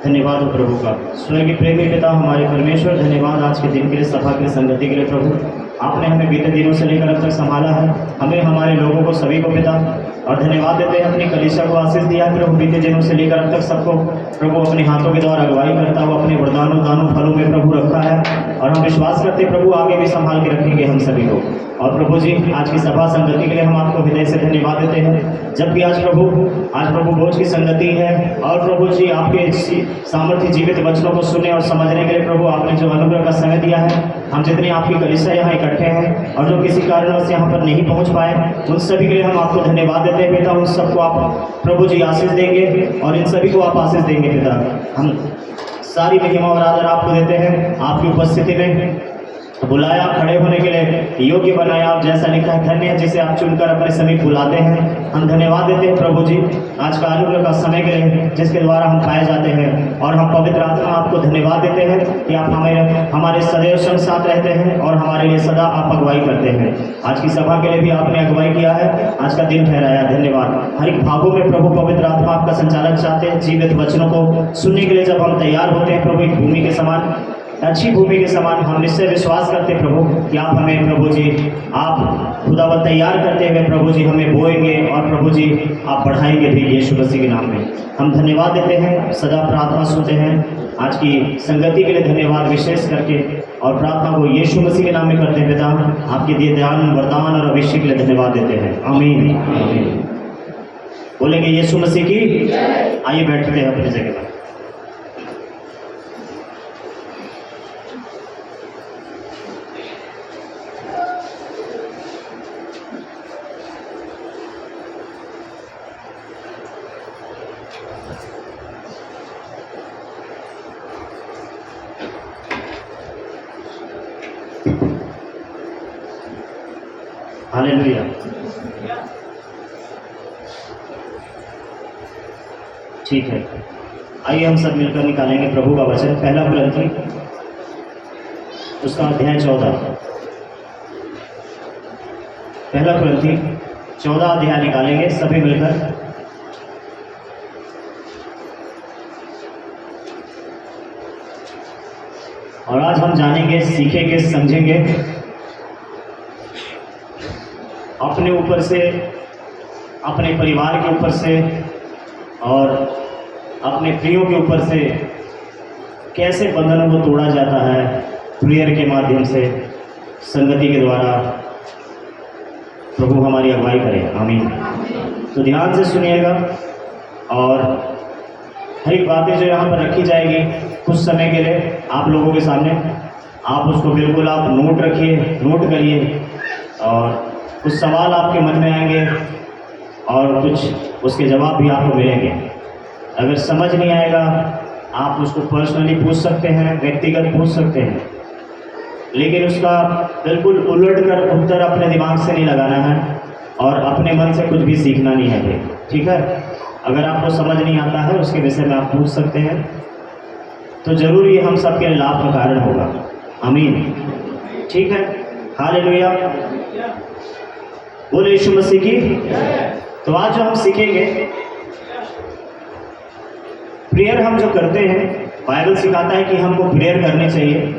धन्यवाद हो प्रभु का। स्वर्गीय प्रेमी पिता हमारे परमेश्वर, धन्यवाद आज के दिन के लिए, सभा के लिए, संगति के लिए प्रभु। आपने हमें बीते दिनों से लेकर अब तक संभाला है, हमें, हमारे लोगों को, सभी को पिता। और धन्यवाद देते हैं अपनी कलीसिया को आशीष दिया है प्रभु। बीते दिनों से लेकर अब तक सबको प्रभु अपने हाथों के द्वारा अगुवाई करता हुआ अपने वरदानों दानों फलों में प्रभु रखा है। और हम विश्वास करते प्रभु आगे भी संभाल के रखेंगे हम सभी को। और प्रभु जी आज की सभा संगति के लिए हम आपको हृदय से धन्यवाद देते हैं। जब भी आज प्रभु भोज की संगति है और प्रभु जी आपके सामर्थ्य जीवित वचनों को सुनने और समझने के लिए प्रभु आपने जो अनुग्रह का समय दिया है, हम जितनी आपकी कलीसिया यहाँ इकट्ठे हैं और जो किसी कारणवश यहाँ पर नहीं पहुँच पाए, उन सभी के लिए हम आपको धन्यवाद देते हैं पिता। उन सबको आप प्रभु जी आशीष देंगे और इन सभी को आप आशीष देंगे पिता। हम सारी महिमा और आदर आपको देते हैं। आपकी उपस्थिति में बुलाया, खड़े होने के लिए योग्य बनाया, आप जैसा लिखा है, धन्य है जिसे आप चुनकर अपने समीप बुलाते हैं। हम धन्यवाद देते हैं प्रभु जी आज का अनुग्रह का समय के लिए, जिसके द्वारा हम पाए जाते हैं। और हम पवित्र आत्मा आपको धन्यवाद देते हैं कि आप हमारे सदैव संग साथ रहते हैं और हमारे लिए सदा आप अगुवाई करते हैं। आज की सभा के लिए भी आपने अगुवाई किया है, आज का दिन ठहराया, धन्यवाद। हर एक भागों में प्रभु पवित्र आत्मा आपका संचालन चाहते हैं। जीवित वचनों को सुनने के लिए जब हम तैयार होते हैं प्रभु, एक भूमि के समान, अच्छी भूमि के समान, हम निश्चय विश्वास करते हैं प्रभु कि आप हमें प्रभु जी आप खुदावंद तैयार करते हुए प्रभु जी हमें बोएंगे और प्रभु जी आप बढ़ाएंगे भी, यीशु मसीह के नाम में हम धन्यवाद देते हैं। सदा प्रार्थना सुनते हैं। आज की संगति के लिए धन्यवाद विशेष करके, और प्रार्थना को यीशु मसीह के नाम में करते हैं पिता। आपके दिए ध्यान, वरदान और अभिषेक के लिए धन्यवाद देते हैं। आमीन आमीन। बोलेंगे यीशु मसीह की। आइए बैठते हैं अपनी जगह पर। हालेलुया। ठीक है, आइए हम सब मिलकर निकालेंगे प्रभु का वचन। पहला कुरिन्थी उसका अध्याय 14। पहला कुरिन्थी 14 अध्याय निकालेंगे सभी मिलकर। और आज हम जानेंगे, सीखेंगे, समझेंगे अपने ऊपर से, अपने परिवार के ऊपर से और अपने प्रियों के ऊपर से कैसे बंधनों को तोड़ा जाता है प्रेयर के माध्यम से, संगति के द्वारा। प्रभु हमारी अगुवाई करे, आमीन। तो ध्यान से सुनिएगा और हर एक बातें जो यहाँ पर रखी जाएगी कुछ समय के लिए आप लोगों के सामने, आप उसको बिल्कुल आप नोट रखिए, नोट करिए। और कुछ सवाल आपके मन में आएंगे और कुछ उसके जवाब भी आपको मिलेंगे। अगर समझ नहीं आएगा आप उसको पर्सनली पूछ सकते हैं, व्यक्तिगत पूछ सकते हैं, लेकिन उसका बिल्कुल उलट कर उत्तर अपने दिमाग से नहीं लगाना है और अपने मन से कुछ भी सीखना नहीं है, ठीक है। अगर आपको समझ नहीं आता है उसके विषय में आप पूछ सकते हैं, तो जरूर ये हम सबके लिए लाभ का कारण होगा, आमीन, ठीक है। हालेलुया, बोले यीशु मसीह की। तो आज जो हम सीखेंगे, प्रेयर हम जो करते हैं, बाइबल सिखाता है कि हमको प्रेयर करनी चाहिए।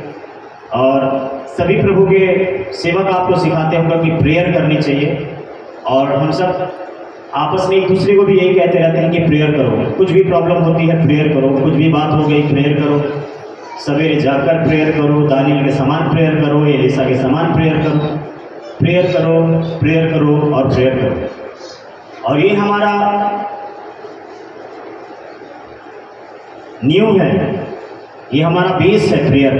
और सभी प्रभु के सेवक आपको सिखाते होंगे कि प्रेयर करनी चाहिए। और हम सब आपस में एक दूसरे को भी यही कहते रहते हैं कि प्रेयर करो। कुछ भी प्रॉब्लम होती है प्रेयर करो, कुछ भी बात हो गई प्रेयर करो, सवेरे जाकर प्रेयर करो, दानियल के समान प्रेयर करो, एलिसा के समान प्रेयर करो, प्रेयर करो, प्रेयर करो और प्रेयर करो। और ये हमारा न्यू है, ये हमारा बेस है प्रेयर।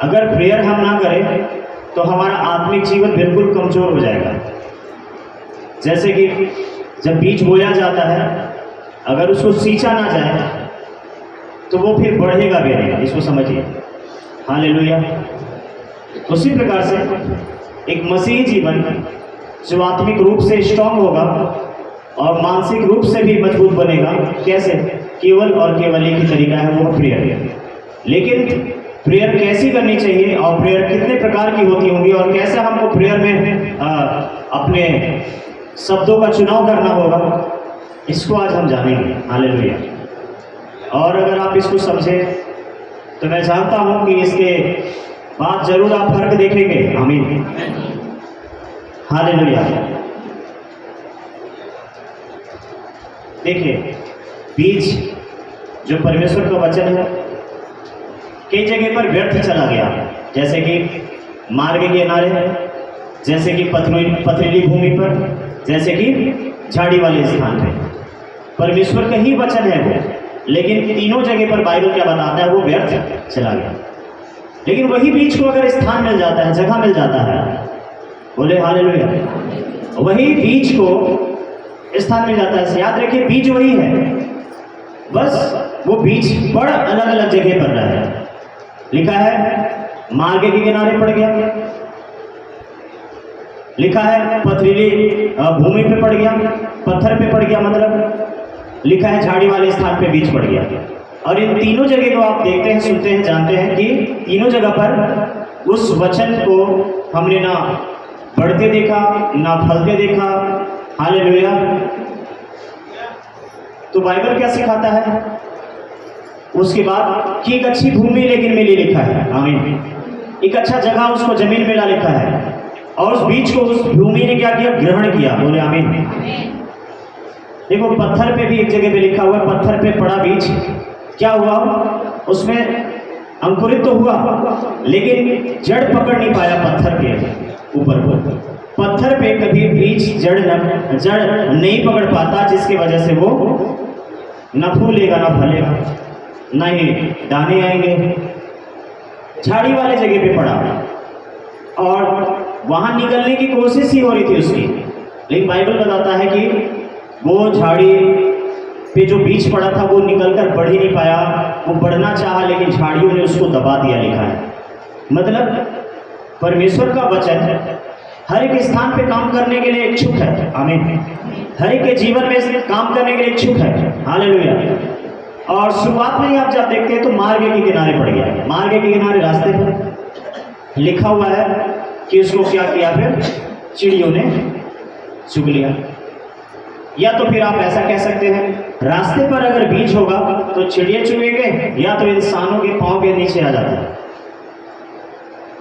अगर प्रेयर हम ना करें तो हमारा आत्मिक जीवन बिल्कुल कमजोर हो जाएगा। जैसे कि जब बीज बोया जाता है, अगर उसको सींचा ना जाए तो वो फिर बढ़ेगा भी नहीं, इसको समझिए। हालेलुया। उसी प्रकार से एक मसीही जीवन जो आत्मिक रूप से स्ट्रांग होगा और मानसिक रूप से भी मजबूत बनेगा, कैसे? केवल और केवल एक ही तरीका है, वो प्रेयर। लेकिन प्रेयर कैसी करनी चाहिए और प्रेयर कितने प्रकार की होती होंगी और कैसे हमको प्रेयर में अपने शब्दों का चुनाव करना होगा, इसको आज हम जानेंगे। हालेलुया। और अगर आप इसको समझें तो मैं जानता हूं कि इसके बाद जरूर आप फर्क देखेंगे। आमीन, हालेलुया। देखिए, बीज जो परमेश्वर का वचन है कई जगह पर व्यर्थ चला गया, जैसे कि मार्ग के किनारे, जैसे कि पथरीली भूमि पर, जैसे कि झाड़ी वाले स्थान पे। परमेश्वर का ही वचन है वो, लेकिन तीनों जगह पर बाइबल क्या बताता है, वो व्यर्थ चला गया। लेकिन वही बीज को अगर स्थान मिल जाता है, जगह मिल जाता है, बोले हालेलुया, वही बीज को स्थान मिल जाता है। याद रखिए, बीज वही है, बस वो बीज बड़ अलग अलग जगह पर रहा है। लिखा है मार्ग के किनारे पड़ गया, लिखा है पथरीली भूमि पे पड़ गया, पत्थर पे पड़ गया, मतलब लिखा है झाड़ी वाले स्थान पे बीज पड़ गया। और इन तीनों जगह को आप देखते हैं, सुनते हैं, जानते हैं कि तीनों जगह पर उस वचन को हमने ना बढ़ते देखा, ना फलते देखा। हालेलुया। तो बाइबल क्या सिखाता है उसके बाद कि एक अच्छी भूमि लेकिन मिली, लिखा है। आमीन। एक अच्छा जगह उसको जमीन मिला, लिखा है, और उस बीज को उस भूमि ने क्या किया, ग्रहण किया। बोले आमीन। देखो, पत्थर पे भी एक जगह पे लिखा हुआ है, पत्थर पे पड़ा बीज, क्या हुआ, उसमें अंकुरित तो हुआ, लेकिन जड़ पकड़ नहीं पाया पत्थर के ऊपर को। पत्थर पे कभी बीज जड़ नहीं पकड़ पाता, जिसकी वजह से वो न फूलेगा, न फलेगा, न ही दाने आएंगे। झाड़ी वाले जगह पे पड़ा और वहां निकलने की कोशिश ही हो रही थी उसकी, लेकिन बाइबल बताता है कि वो झाड़ी पे जो बीज पड़ा था वो निकलकर बढ़ ही नहीं पाया। वो बढ़ना चाहा, लेकिन झाड़ियों ने उसको दबा दिया, लिखा है। मतलब परमेश्वर का वचन हर एक स्थान पे काम करने के लिए इच्छुक है। आमीन। हर एक के जीवन में काम करने के लिए इच्छुक है। हालेलुया। और शुरुआत में ही आप जब देखते हैं तो मार्ग के किनारे पड़ गया। मार्ग के किनारे रास्ते पर लिखा हुआ है कि उसको क्या किया, फिर चिड़ियों ने चुग लिया। या तो फिर आप ऐसा कह सकते हैं, रास्ते पर अगर बीज होगा तो चिड़िया चुगेंगे, या तो इंसानों के पांव के नीचे आ जाता है।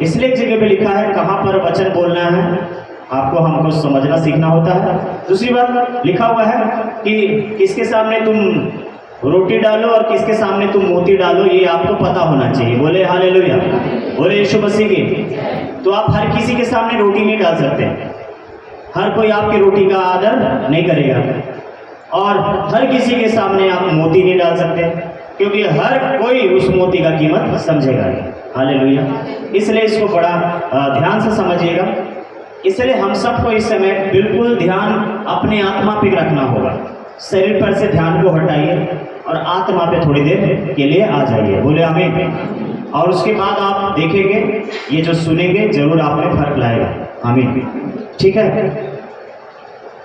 इसलिए एक जगह पे लिखा है कहां पर वचन बोलना है, आपको हमको समझना सीखना होता है। दूसरी बात लिखा हुआ है कि किसके सामने तुम रोटी डालो और किसके सामने तुम मोती डालो, ये आपको पता होना चाहिए। बोले हालेलुया, बोले यीशु मसीह की। तो आप हर किसी के सामने रोटी नहीं डाल सकते, हर कोई आपकी रोटी का आदर नहीं करेगा, और हर किसी के सामने आप मोती नहीं डाल सकते, क्योंकि हर कोई उस मोती का कीमत समझेगा। हालेलुया। इसलिए इसको बड़ा ध्यान से समझिएगा। इसलिए हम सबको इस समय बिल्कुल ध्यान अपने आत्मा पे रखना होगा। शरीर पर से ध्यान को हटाइए और आत्मा पे थोड़ी देर के लिए आ जाइए। बोले आमीन। और उसके बाद आप देखेंगे, ये जो सुनेंगे जरूर आप में फर्क लाएगा। आमीन। ठीक है।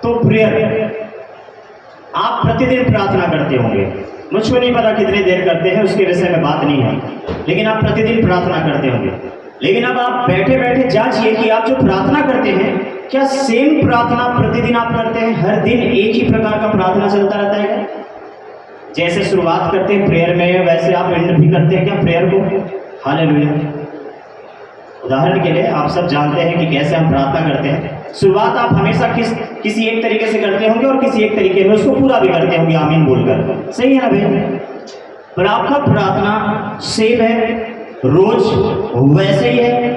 तो प्रेयर, आप प्रतिदिन प्रार्थना करते होंगे, मुझको नहीं पता कितने देर करते हैं, उसके विषय में बात नहीं है, लेकिन आप प्रतिदिन प्रार्थना करते होंगे। लेकिन अब आप बैठे बैठे जांचिए कि आप जो प्रार्थना करते हैं, क्या सेम प्रार्थना प्रतिदिन आप करते हैं? हर दिन एक ही प्रकार का प्रार्थना चलता रहता है? जैसे शुरुआत करते हैं प्रेयर में, वैसे आप एंड भी करते हैं क्या प्रेयर को? हालेलुया। उदाहरण के लिए आप सब जानते हैं कि कैसे हम प्रार्थना करते हैं। शुरुआत आप हमेशा किसी एक तरीके से करते होंगे और किसी एक तरीके में उसको पूरा भी करते होंगे आमीन बोलकर। सही है ना भैया? पर आपका प्रार्थना सेम है, रोज वैसे ही है।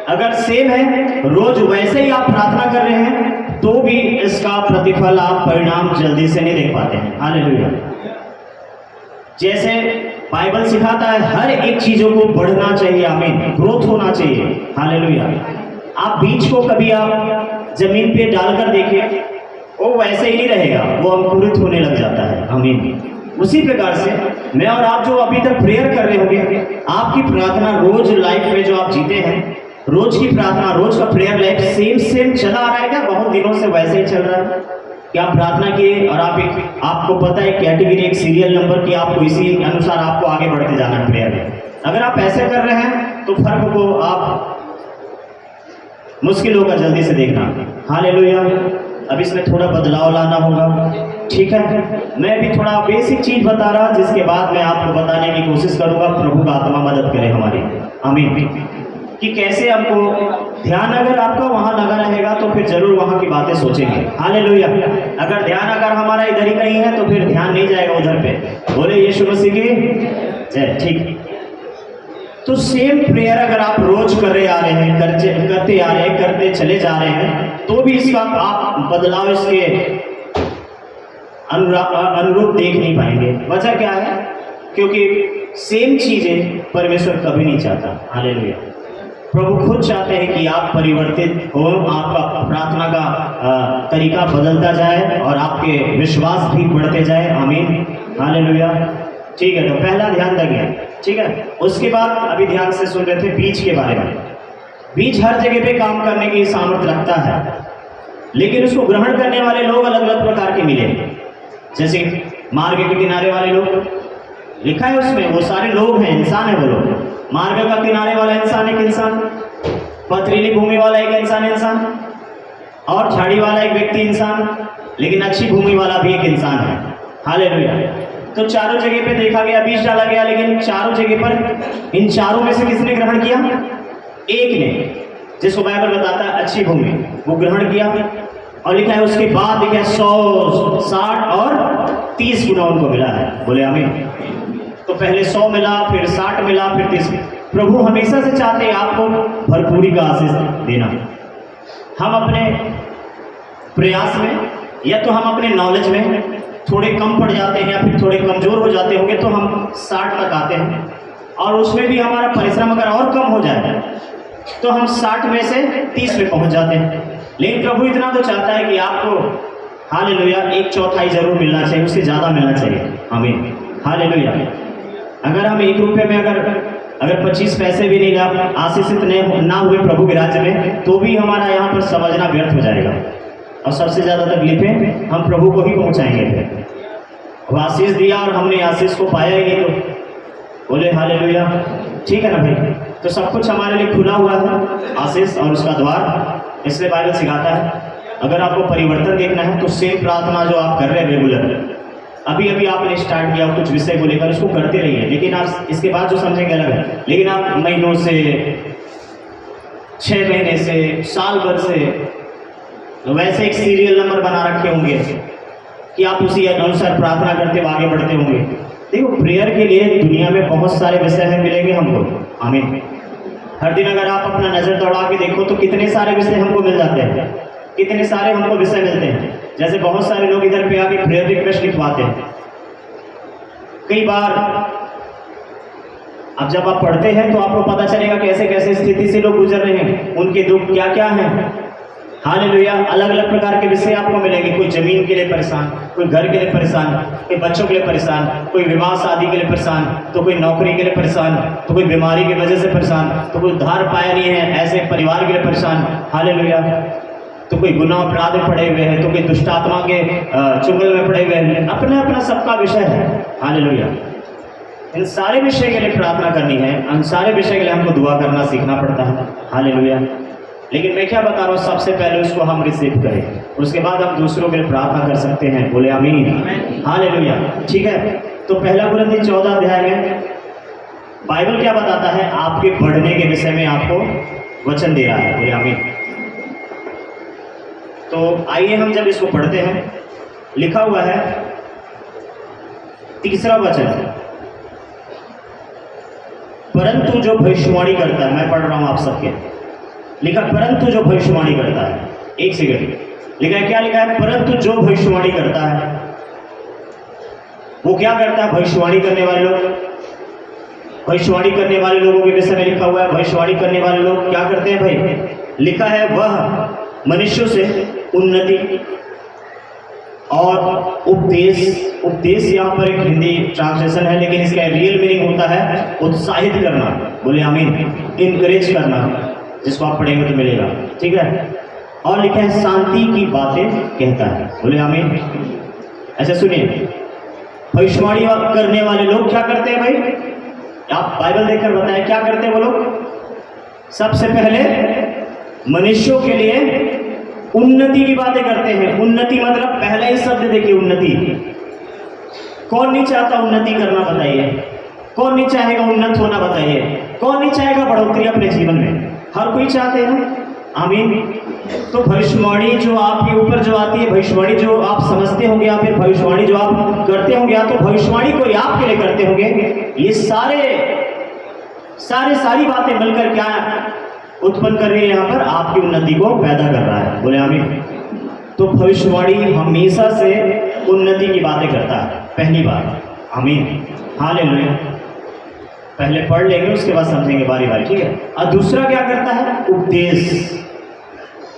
अगर सेम है, रोज वैसे ही आप प्रार्थना कर रहे हैं, तो भी इसका प्रतिफल, आप परिणाम जल्दी से नहीं देख पाते हैं। हालेलुया। जैसे बाइबल सिखाता है हर एक चीजों को बढ़ना चाहिए, आमीन, ग्रोथ होना चाहिए। हालेलुया। आप बीज को कभी आप जमीन पे डालकर देखिए, वो वैसे ही नहीं रहेगा, वो अंकुरित होने लग जाता है। आमीन। उसी प्रकार से मैं और आप जो अभी तक प्रेयर कर रहे होंगे, आपकी प्रार्थना रोज लाइफ में जो आप जीते हैं, रोज की प्रार्थना, रोज का प्रेयर लाइफ सेम चला आ रहा है क्या? बहुत दिनों से वैसे ही चल रहा है कि आप प्रार्थना किए और आपको पता है कैटेगरी, एक सीरियल नंबर की, आपको इसी अनुसार आपको आगे बढ़ते जाना है प्रेयर में। अगर आप ऐसे कर रहे हैं तो फर्क को आप मुश्किल होगा जल्दी से देखना। हालेलुया। अब इसमें थोड़ा बदलाव लाना होगा, ठीक है। मैं भी थोड़ा बेसिक चीज बता रहा, जिसके बाद मैं आपको बताने की कोशिश करूंगा। प्रभु का आत्मा मदद करे हमारी, आमीन। कि कैसे हमको ध्यान अगर आपका वहां लगा रहेगा तो फिर जरूर वहां की बातें सोचेंगे। हालेलुया। अगर ध्यान अगर हमारा इधर ही कहीं है तो फिर ध्यान नहीं जाएगा उधर पे। बोले यीशु मसीह की जय। ठीक, तो सेम प्रेयर अगर आप रोज कर रहे आ रहे हैं, करते आ रहे हैं, करते चले जा रहे हैं, तो भी इसका आप बदलाव इसके अनुरूप देख नहीं पाएंगे। वजह क्या है? क्योंकि सेम चीजें परमेश्वर कभी नहीं चाहता। हालेलुया। प्रभु खुद चाहते हैं कि आप परिवर्तित हो, आपका प्रार्थना का तरीका बदलता जाए और आपके विश्वास भी बढ़ते जाए, आमीन। हालेलुया। ठीक है, तो पहला ध्यान रखिए, ठीक है। उसके बाद अभी ध्यान से सुन रहे थे बीज के बारे में। बीज हर जगह पे काम करने की सामर्थ्य रखता है, लेकिन उसको ग्रहण करने वाले लोग अलग अलग प्रकार के मिले। जैसे मार्ग के किनारे वाले लोग, लिखा है उसमें वो सारे लोग हैं, इंसान है वो लोग। मार्ग का किनारे वाला इंसान एक इंसान, पथरीली भूमि वाला एक इंसान, और झाड़ी वाला एक व्यक्ति इंसान, लेकिन अच्छी भूमि वाला भी एक इंसान है। हालेलुया। तो चारों जगह पे देखा गया, बीज डाला गया, लेकिन चारों जगह पर इन चारों में से किसने ग्रहण किया? एक ने, जिसको बाइबल बताता है अच्छी भूमि, वो ग्रहण किया। और लिखा है उसके बाद लिखा है 100, 60 और 30 गुना उनको मिला है। बोले आमीन। तो पहले 100 मिला, फिर 60 मिला, फिर 30। प्रभु हमेशा से चाहते हैं आपको भरपूरी का आशीष देना। हम अपने प्रयास में या तो हम अपने नॉलेज में थोड़े कम पड़ जाते हैं या फिर थोड़े कमजोर हो जाते होंगे, तो हम 60 तक आते हैं, और उसमें भी हमारा परिश्रम अगर और कम हो जाए तो हम 60 में से 30 में पहुंच जाते हैं। लेकिन प्रभु इतना तो चाहता है कि आपको हालेलुया 1/4 जरूर मिलना चाहिए, उससे ज़्यादा मिलना चाहिए, आमीन। हालेलुया। अगर हम 1 रुपये में अगर 25 पैसे भी नहीं आशीषित ना हुए प्रभु के राज्य में, तो भी हमारा यहाँ पर समझना व्यर्थ हो जाएगा, और सबसे ज़्यादा तकलीफें हम प्रभु को ही पहुँचाएंगे। फिर वो आशीष दिया और हमने आशीष को पाया ही नहीं, तो बोले हालेलुया। ठीक है ना भाई? तो सब कुछ हमारे लिए खुला हुआ है, आशीष और उसका द्वार। इसलिए बाइबल सिखाता है, अगर आपको परिवर्तन देखना है तो सेम प्रार्थना जो आप कर रहे हैं रेगुलर, अभी आपने स्टार्ट किया कुछ विषय को लेकर, उसको करते रहिए। लेकिन आप इसके बाद जो समझेंगे अलग है। लेकिन आप महीनों से, 6 महीने से, साल भर से वैसे एक सीरियल नंबर बना रखे होंगे कि आप उसी अनुसार प्रार्थना करते हुए आगे बढ़ते होंगे। देखो, प्रेयर के लिए दुनिया में बहुत सारे विषय मिलेंगे हमको, आमीन। हर दिन अगर आप अपना नजर दौड़ा के देखो तो कितने सारे विषय हमको मिल जाते हैं, कितने सारे हमको विषय मिलते हैं। जैसे बहुत सारे लोग इधर पे आके प्रेयर रिक्वेस्ट लिखवाते हैं। कई बार अब जब आप पढ़ते हैं तो आपको पता चलेगा कैसे कैसे स्थिति से लोग गुजर रहे हैं, उनके दुख क्या क्या हैं। हालेलुया। अलग अलग प्रकार के विषय आपको मिलेंगे। कोई जमीन के लिए परेशान, कोई घर के लिए परेशान, कोई बच्चों के लिए परेशान, कोई विवाह शादी के लिए परेशान, तो कोई नौकरी के लिए परेशान, तो कोई बीमारी की वजह से परेशान, तो कोई उद्धार पाया नहीं है ऐसे परिवार के लिए परेशान। हालेलुया। तो कोई गुनाह अपराध में पड़े हुए हैं, तो कोई दुष्ट आत्मा के चुंगल में पड़े हुए हैं। अपना अपना सबका विषय है। हालेलुया। इन सारे विषय के लिए प्रार्थना करनी है, इन सारे विषय के लिए हमको दुआ करना सीखना पड़ता है। हालेलुया। लेकिन मैं क्या बता रहा हूँ, सबसे पहले उसको हम रिसीव करें, उसके बाद हम दूसरों के लिए प्रार्थना कर सकते हैं। बोले आमीन। हालेलुया। ठीक है। तो पहला कुरिन्थी 14 अध्याय में बाइबल क्या बताता है? आपके बढ़ने के विषय में आपको वचन दे रहा है। बोले आमीन। तो आइए हम जब इसको पढ़ते हैं, लिखा हुआ है 3रा वचन, परंतु जो भविष्यवाणी करता है, मैं पढ़ रहा हूं आप सबके, लिखा परंतु जो भविष्यवाणी करता है। एक सेकंड, लिखा है क्या? लिखा है परंतु जो भविष्यवाणी करता है। वो क्या करता है? भविष्यवाणी करने वाले लोग, भविष्यवाणी करने वाले लोगों के विषय में लिखा हुआ है। भविष्यवाणी करने वाले लोग क्या करते हैं भाई? लिखा है वह मनुष्यों से उन्नति और उपदेश यहाँ पर एक हिंदी ट्रांसलेशन है, लेकिन इसका रियल मीनिंग होता है उत्साहित करना। बोले आमीन। इनकरेज करना, जिसको आप पढ़ेंगे तो मिलेगा। ठीक है। और लिखा है शांति की बातें कहता है। बोले आमीन। ऐसा सुनिए, भविष्यवाणी करने वाले लोग क्या करते हैं भाई? आप बाइबल देखकर बताएं क्या करते हैं वो लोग? सबसे पहले मनुष्यों के लिए उन्नति की बातें करते हैं। उन्नति मतलब पहला ही शब्द देखिए, उन्नति। कौन नहीं चाहता उन्नति करना, बताइए? कौन नहीं चाहेगा उन्नत होना, बताइए? कौन नहीं चाहेगा बढ़ोतरी अपने जीवन में? हर कोई चाहते हैं ना, आमीन। तो भविष्यवाणी जो आपके ऊपर जो आती है, भविष्यवाणी जो आप समझते होंगे या फिर भविष्यवाणी जो आप करते होंगे, या तो भविष्यवाणी कोई आपके लिए करते होंगे, ये सारी बातें मिलकर क्या उत्पन्न कर रही है? यहाँ पर आपकी उन्नति को पैदा कर रहा है, बोले आमीन। तो भविष्यवाणी हमेशा से उन्नति की बातें करता है, पहली बात, आमीन, हालेलुया। पहले पढ़ लेंगे, उसके बाद समझेंगे बारी बारी, ठीक है? और दूसरा क्या करता है? उपदेश।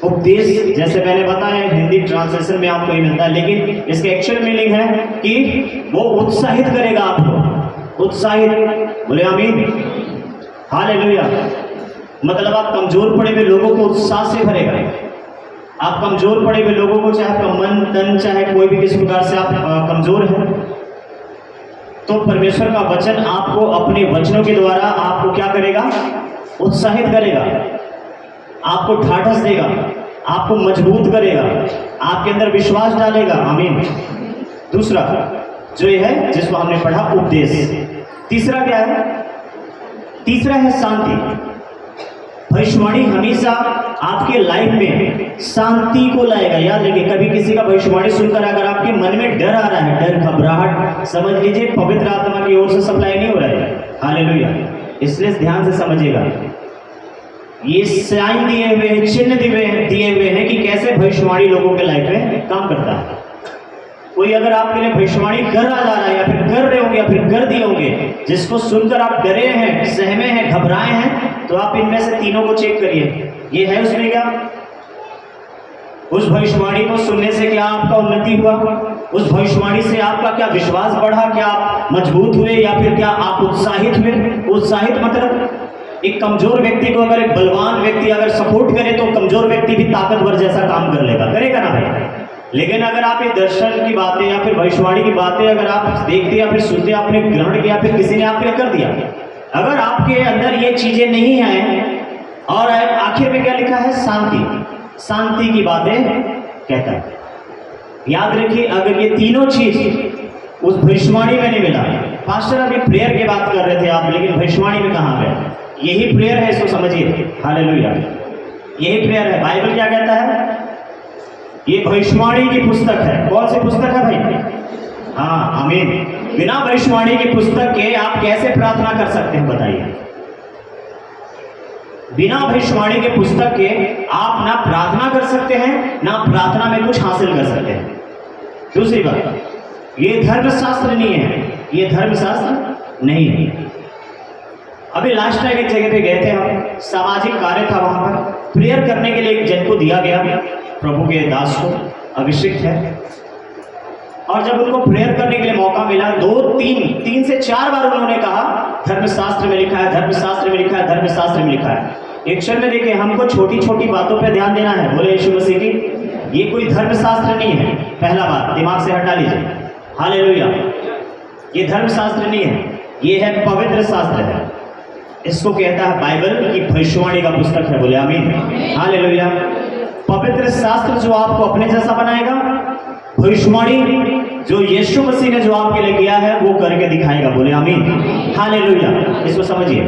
उपदेश जैसे मैंने बताया, हिंदी ट्रांसलेशन में आपको ही मिलता है, लेकिन इसके एक्चुअल मीनिंग है कि वो उत्साहित करेगा आपको, उत्साहित, बोले आमीन, हालेलुया। मतलब आप कमजोर पड़े हुए लोगों को उत्साह से भरेगा। आप कमजोर पड़े हुए लोगों को, चाहे आपका मन तन, चाहे कोई भी किस प्रकार से आप कमजोर हैं, तो परमेश्वर का वचन आपको अपने वचनों के द्वारा आपको क्या करेगा? उत्साहित करेगा, आपको ढाढ़स देगा, आपको मजबूत करेगा, आपके अंदर विश्वास डालेगा, आमीन। दूसरा जो ये है जिसको हमने पढ़ा, उपदेश। तीसरा क्या है? तीसरा है शांति। भविष्यवाणी हमेशा आपके लाइफ में शांति को लाएगा। याद रखिए, कभी किसी का भविष्यवाणी सुनकर अगर आपके मन में डर आ रहा है, डर, घबराहट, समझ लीजिए पवित्र आत्मा की ओर से सप्लाई नहीं हो रहा है, हालेलुया। इसलिए ध्यान से समझिएगा, ये साइन दिए हुए हैं, चिन्ह दिए हुए हैं कि कैसे भविष्यवाणी लोगों के लाइफ में काम करता है। कोई अगर आपके लिए भविष्यवाणी कर आ जा रहा है, या फिर कर रहे होंगे, या फिर कर दिए होंगे, जिसको सुनकर आप डरे हैं, सहमे हैं, घबराए हैं, तो आप इनमें से तीनों को चेक करिए, ये है उसमें क्या? उस भविष्यवाणी को सुनने से क्या आपका उन्नति हुआ? उस भविष्यवाणी से आपका क्या विश्वास बढ़ा? क्या आप मजबूत हुए, या फिर क्या आप उत्साहित हुए? उत्साहित मतलब एक कमजोर व्यक्ति को अगर एक बलवान व्यक्ति अगर सपोर्ट करे, तो कमजोर व्यक्ति भी ताकतवर जैसा काम कर लेगा, करेगा ना भाई? लेकिन अगर आप ये दर्शन की बातें या फिर भविष्यवाणी की बातें अगर आप देखते या फिर सुनते, आपने ग्रहण किया, फिर किसी ने आपके लिए कर दिया, अगर आपके अंदर ये चीजें नहीं हैं, और आखिर में क्या लिखा है? शांति। शांति की बातें कहता है। याद रखिए, अगर ये तीनों चीज उस भविष्यवाणी में नहीं मिला, पास्टर अभी प्रेयर की बात कर रहे थे आप, लेकिन भविष्यवाणी में कहाँ गए? यही प्रेयर है, इसको समझिए, हालेलुया। यही प्रेयर है। बाइबल क्या कहता है? ये भविष्यवाणी की पुस्तक है। कौन सी पुस्तक है भाई? हाँ, आमीन। बिना भविष्यवाणी की पुस्तक के आप कैसे प्रार्थना कर सकते हैं, बताइए? बिना भविष्यवाणी के पुस्तक के आप ना प्रार्थना कर सकते हैं, ना प्रार्थना में कुछ हासिल कर सकते हैं। दूसरी बात, ये धर्मशास्त्र नहीं है, ये धर्मशास्त्र नहीं है। अभी लास्ट टाइम एक जगह पे गए थे हम, सामाजिक कार्य था, वहां पर प्रेयर करने के लिए एक जन को दिया गया, प्रभु के दास को, अभिषिक्त है, और जब उनको प्रेयर करने के लिए मौका मिला, तीन से चार बार उन्होंने कहा धर्मशास्त्र में लिखा है, धर्मशास्त्र में लिखा है, धर्मशास्त्र में लिखा है। एक्चुअल में देखिए, हमको छोटी छोटी बातों पे ध्यान देना है, बोले यीशु मसीह की। ये कोई धर्मशास्त्र नहीं है, पहला बात दिमाग से हटा लीजिए, हालेलुया। ये धर्मशास्त्र नहीं है, ये है पवित्र शास्त्र है। इसको कहता है बाइबल की भविष्यवाणी का पुस्तक है, बोले आमीन, हालेलुया। पवित्र शास्त्र जो आपको अपने जैसा बनाएगा, भविष्यवाणी जो यीशु मसीह ने जो आपके लिए किया है वो करके दिखाएगा, बोले आमीन, हालेलुया। इसको समझिए।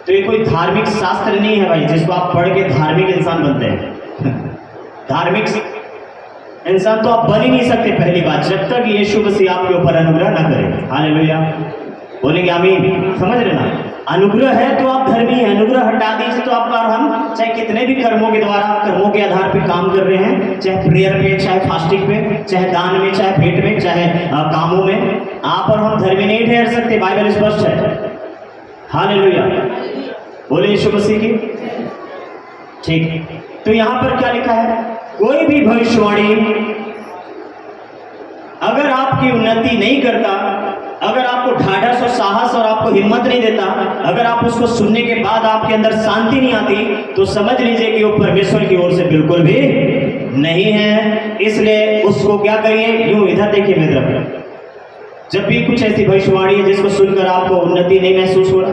तो ये कोई धार्मिक शास्त्र नहीं है भाई, जिसको आप पढ़ के धार्मिक इंसान बनते हैं। धार्मिक इंसान तो आप बन ही नहीं सकते, पहली बात, जब तक यीशु मसीह आपके ऊपर अनुग्रह न करे, हालेलुया, बोलेंगे आमीन। समझ रहे ना? अनुग्रह है तो आप धर्मी हैं, अनुग्रह हटा दीजिए तो आपका, और हम चाहे कितने भी कर्मों के द्वारा, कर्मों के आधार पे काम कर रहे हैं, चाहे प्रेयर पे, चाहे फास्टिंग पे, चाहे दान में, चाहे भेंट में, चाहे कामों में, आप और हम धर्मी नहीं ठहर सकते, बाइबल स्पष्ट है, हालेलुया, बोले यीशु मसीह की। ठीक, तो यहाँ पर क्या लिखा है? कोई भी भविष्यवाणी अगर आपकी उन्नति नहीं करता, अगर आपको ढाढ़स और साहस और आपको हिम्मत नहीं देता, अगर आप उसको सुनने के बाद आपके अंदर शांति नहीं आती, तो समझ लीजिए कि वो परमेश्वर की ओर से बिल्कुल भी नहीं है। इसलिए उसको क्या करिए? यूं इधर देखिए मेरी तरफ, जब भी कुछ ऐसी भविष्यवाणी है जिसको सुनकर आपको उन्नति नहीं महसूस हो रहा,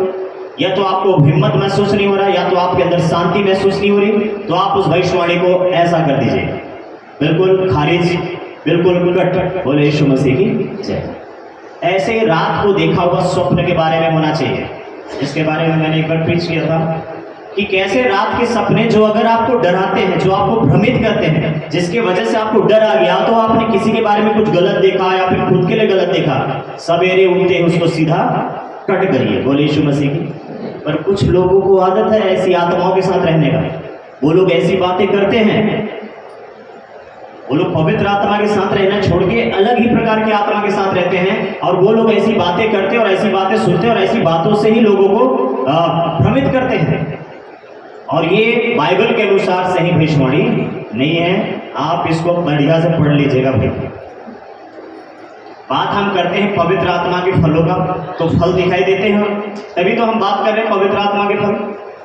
या तो आपको हिम्मत महसूस नहीं हो रहा, या तो आपके अंदर शांति महसूस नहीं हो रही, तो आप उस भविष्यवाणी को ऐसा कर दीजिए, बिल्कुल खारिज, बिल्कुल कट, बोले यीशु मसीह की जय। ऐसे रात को देखा हुआ स्वप्न के बारे में होना चाहिए, जिसके बारे में मैंने एक बार प्रीच किया था कि कैसे रात के सपने जो अगर आपको डराते हैं, जो आपको भ्रमित करते हैं, जिसके वजह से आपको डर आ गया, तो आपने किसी के बारे में कुछ गलत देखा या फिर खुद के लिए गलत देखा, सवेरे उठते ही उसको सीधा कट करिए, बोले यीशु मसीह की। पर कुछ लोगों को आदत है ऐसी आत्माओं के साथ रहने का, वो लोग ऐसी बातें करते हैं, वो लोग पवित्र आत्मा के साथ रहना छोड़ के अलग ही प्रकार की आत्मा के साथ रहते हैं, और वो लोग ऐसी बातें करते हैं और ऐसी बातें सुनते हैं और ऐसी बातों से ही लोगों को भ्रमित करते हैं, और ये बाइबल के अनुसार सही भविष्यवाणी नहीं है। आप इसको बढ़िया से पढ़ लीजिएगा भाई। बात हम करते हैं पवित्र आत्मा के फलों का, तो फल दिखाई देते हैं, तभी तो हम बात कर रहे हैं पवित्र आत्मा के फल,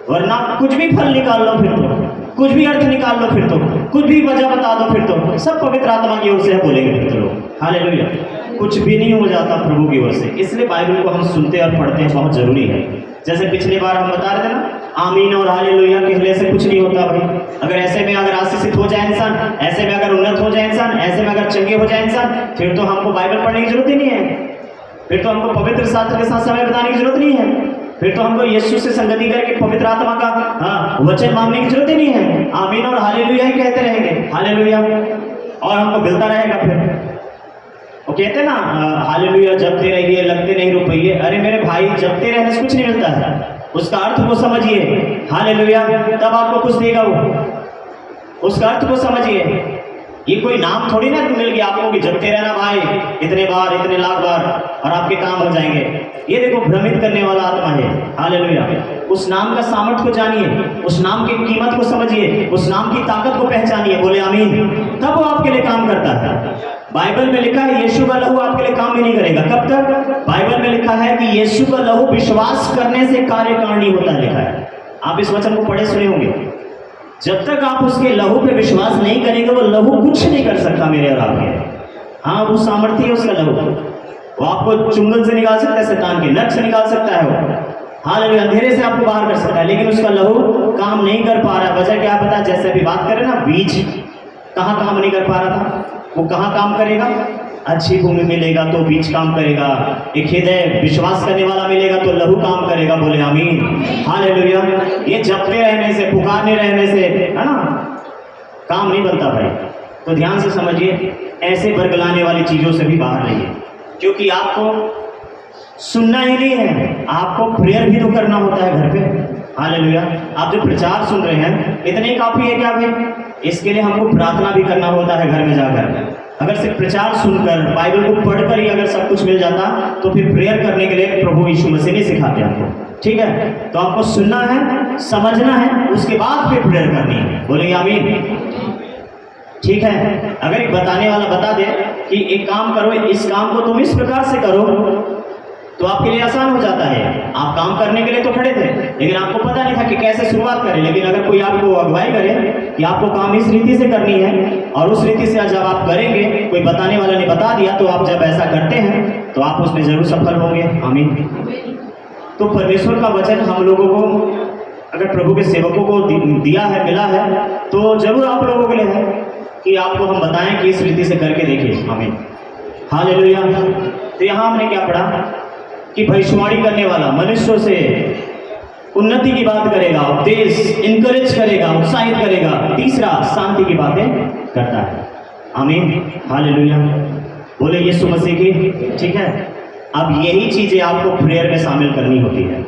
वरना कुछ भी फल निकाल लो फिर तो, कुछ भी अर्थ निकाल लो फिर तो, कुछ भी वजह बता दो फिर तो, सब पवित्र आत्मा की ओर से बोलेंगे फिर तो लोग। हालेलुया। कुछ भी नहीं हो जाता प्रभु की ओर से, इसलिए बाइबल को हम सुनते और पढ़ते हैं, बहुत जरूरी है। जैसे पिछली बार हम बता रहे थे ना, आमीन और हालेलुया कहने से कुछ नहीं होता भाई। अगर ऐसे में अगर आशीषित हो जाए इंसान, ऐसे में अगर उन्नत हो जाए इंसान, ऐसे में अगर चंगे हो जाए इंसान, फिर तो हमको बाइबल पढ़ने की जरूरत ही नहीं है, फिर तो हमको पवित्र शास्त्र के साथ समय बिताने की जरूरत नहीं है, फिर तो हमको यीशु से संगति करके पवित्र आत्मा का वचन मांगने की जरूरत ही नहीं है। आमीन और हालेलुया ही कहते रहेंगे, हालेलुया, और हमको मिलता रहेगा। फिर वो कहते हैं ना, हालेलुया जपते रहिए, लगते नहीं रुपये। अरे मेरे भाई, जपते रहने से कुछ नहीं मिलता है, उसका अर्थ को समझिए, हालेलुया, तब आपको कुछ देगा वो, उसका अर्थ को समझिए। ये कोई नाम थोड़ी ना मिल गया आपको कि जपते रहना भाई इतने बार, इतने लाख बार और आपके काम हो जाएंगे। ये देखो भ्रमित करने वाला आत्मा है, हालेलुया। उस नाम का सामर्थ्य को जानिए, उस नाम की कीमत को समझिए, उस नाम की ताकत को पहचानिए, बोले आमीन, तब वो आपके लिए काम करता है। बाइबल में लिखा है यीशु का लहू आपके लिए काम ही नहीं करेगा। कब तक? बाइबल में लिखा है कि यीशु का लहू विश्वास करने से कार्यकारिणी होता है, लिखा है। आप इस वचन को पढ़े सुने होंगे। जब तक आप उसके लहू पे विश्वास नहीं करेंगे, वो लहू कुछ नहीं कर सकता मेरे और आपके। हाँ, वो सामर्थ्य है उसका लहू, वो आपको चुंगल से निकाल सकता है, शैतान के नर्क से निकाल सकता है वो, हालेलुया, अंधेरे से आपको बाहर कर सकता है, लेकिन उसका लहू काम नहीं कर पा रहा। वजह क्या पता? जैसे अभी बात करें ना, बीज कहाँ काम नहीं कर पा रहा था, वो कहाँ काम करेगा? अच्छी भूमि मिलेगा तो बीज काम करेगा, एक हृदय विश्वास करने वाला मिलेगा तो लहू काम करेगा, बोले आमीन, हालेलुया। ये जपते रहने से, पुकारने रहने से, है ना, काम नहीं बनता भाई। तो ध्यान से समझिए, ऐसे बरगलाने वाली चीजों से भी बाहर रहिए, क्योंकि आपको सुनना ही नहीं है, आपको प्रेयर भी तो करना होता है घर पे, हालेलुया। आप जो प्रचार सुन रहे हैं, इतने काफी है क्या भाई? इसके लिए हमको प्रार्थना भी करना होता है घर में जाकर। अगर सिर्फ प्रचार सुनकर, बाइबल को पढ़कर ही अगर सब कुछ मिल जाता, तो फिर प्रेयर करने के लिए प्रभु यीशु मसीह ने सिखाते आपको, ठीक है? तो आपको सुनना है, समझना है, उसके बाद फिर प्रेयर करनी है, बोलेंगे आमीन, ठीक है? अगर एक बताने वाला बता दे कि एक काम करो, इस काम को तुम इस प्रकार से करो, तो आपके लिए आसान हो जाता है। आप काम करने के लिए तो खड़े थे, लेकिन आपको पता नहीं था कि कैसे शुरुआत करें। लेकिन अगर कोई आपको अगुवाई करे कि आपको काम इस रीति से करनी है, और उस रीति से जब आप करेंगे, कोई बताने वाला ने बता दिया, तो आप जब ऐसा करते हैं तो आप उसमें जरूर सफल होंगे, आमीन। तो परमेश्वर का वचन हम लोगों को, अगर प्रभु के सेवकों को दिया है, मिला है, तो जरूर आप लोगों के लिए है कि आपको हम बताएं कि इस रीति से करके देखिए, आमीन, हालेलुया। तो यहाँ हमने क्या पढ़ा कि भविष्यवाणी करने वाला मनुष्यों से उन्नति की बात करेगा, उपदेश, इनकरेज करेगा, उत्साहित करेगा। तीसरा, शांति की बातें करता है, आमीन, हालेलुया, बोले यीशु मसीह की, ठीक है? अब यही चीजें आपको प्रेयर में शामिल करनी होती है,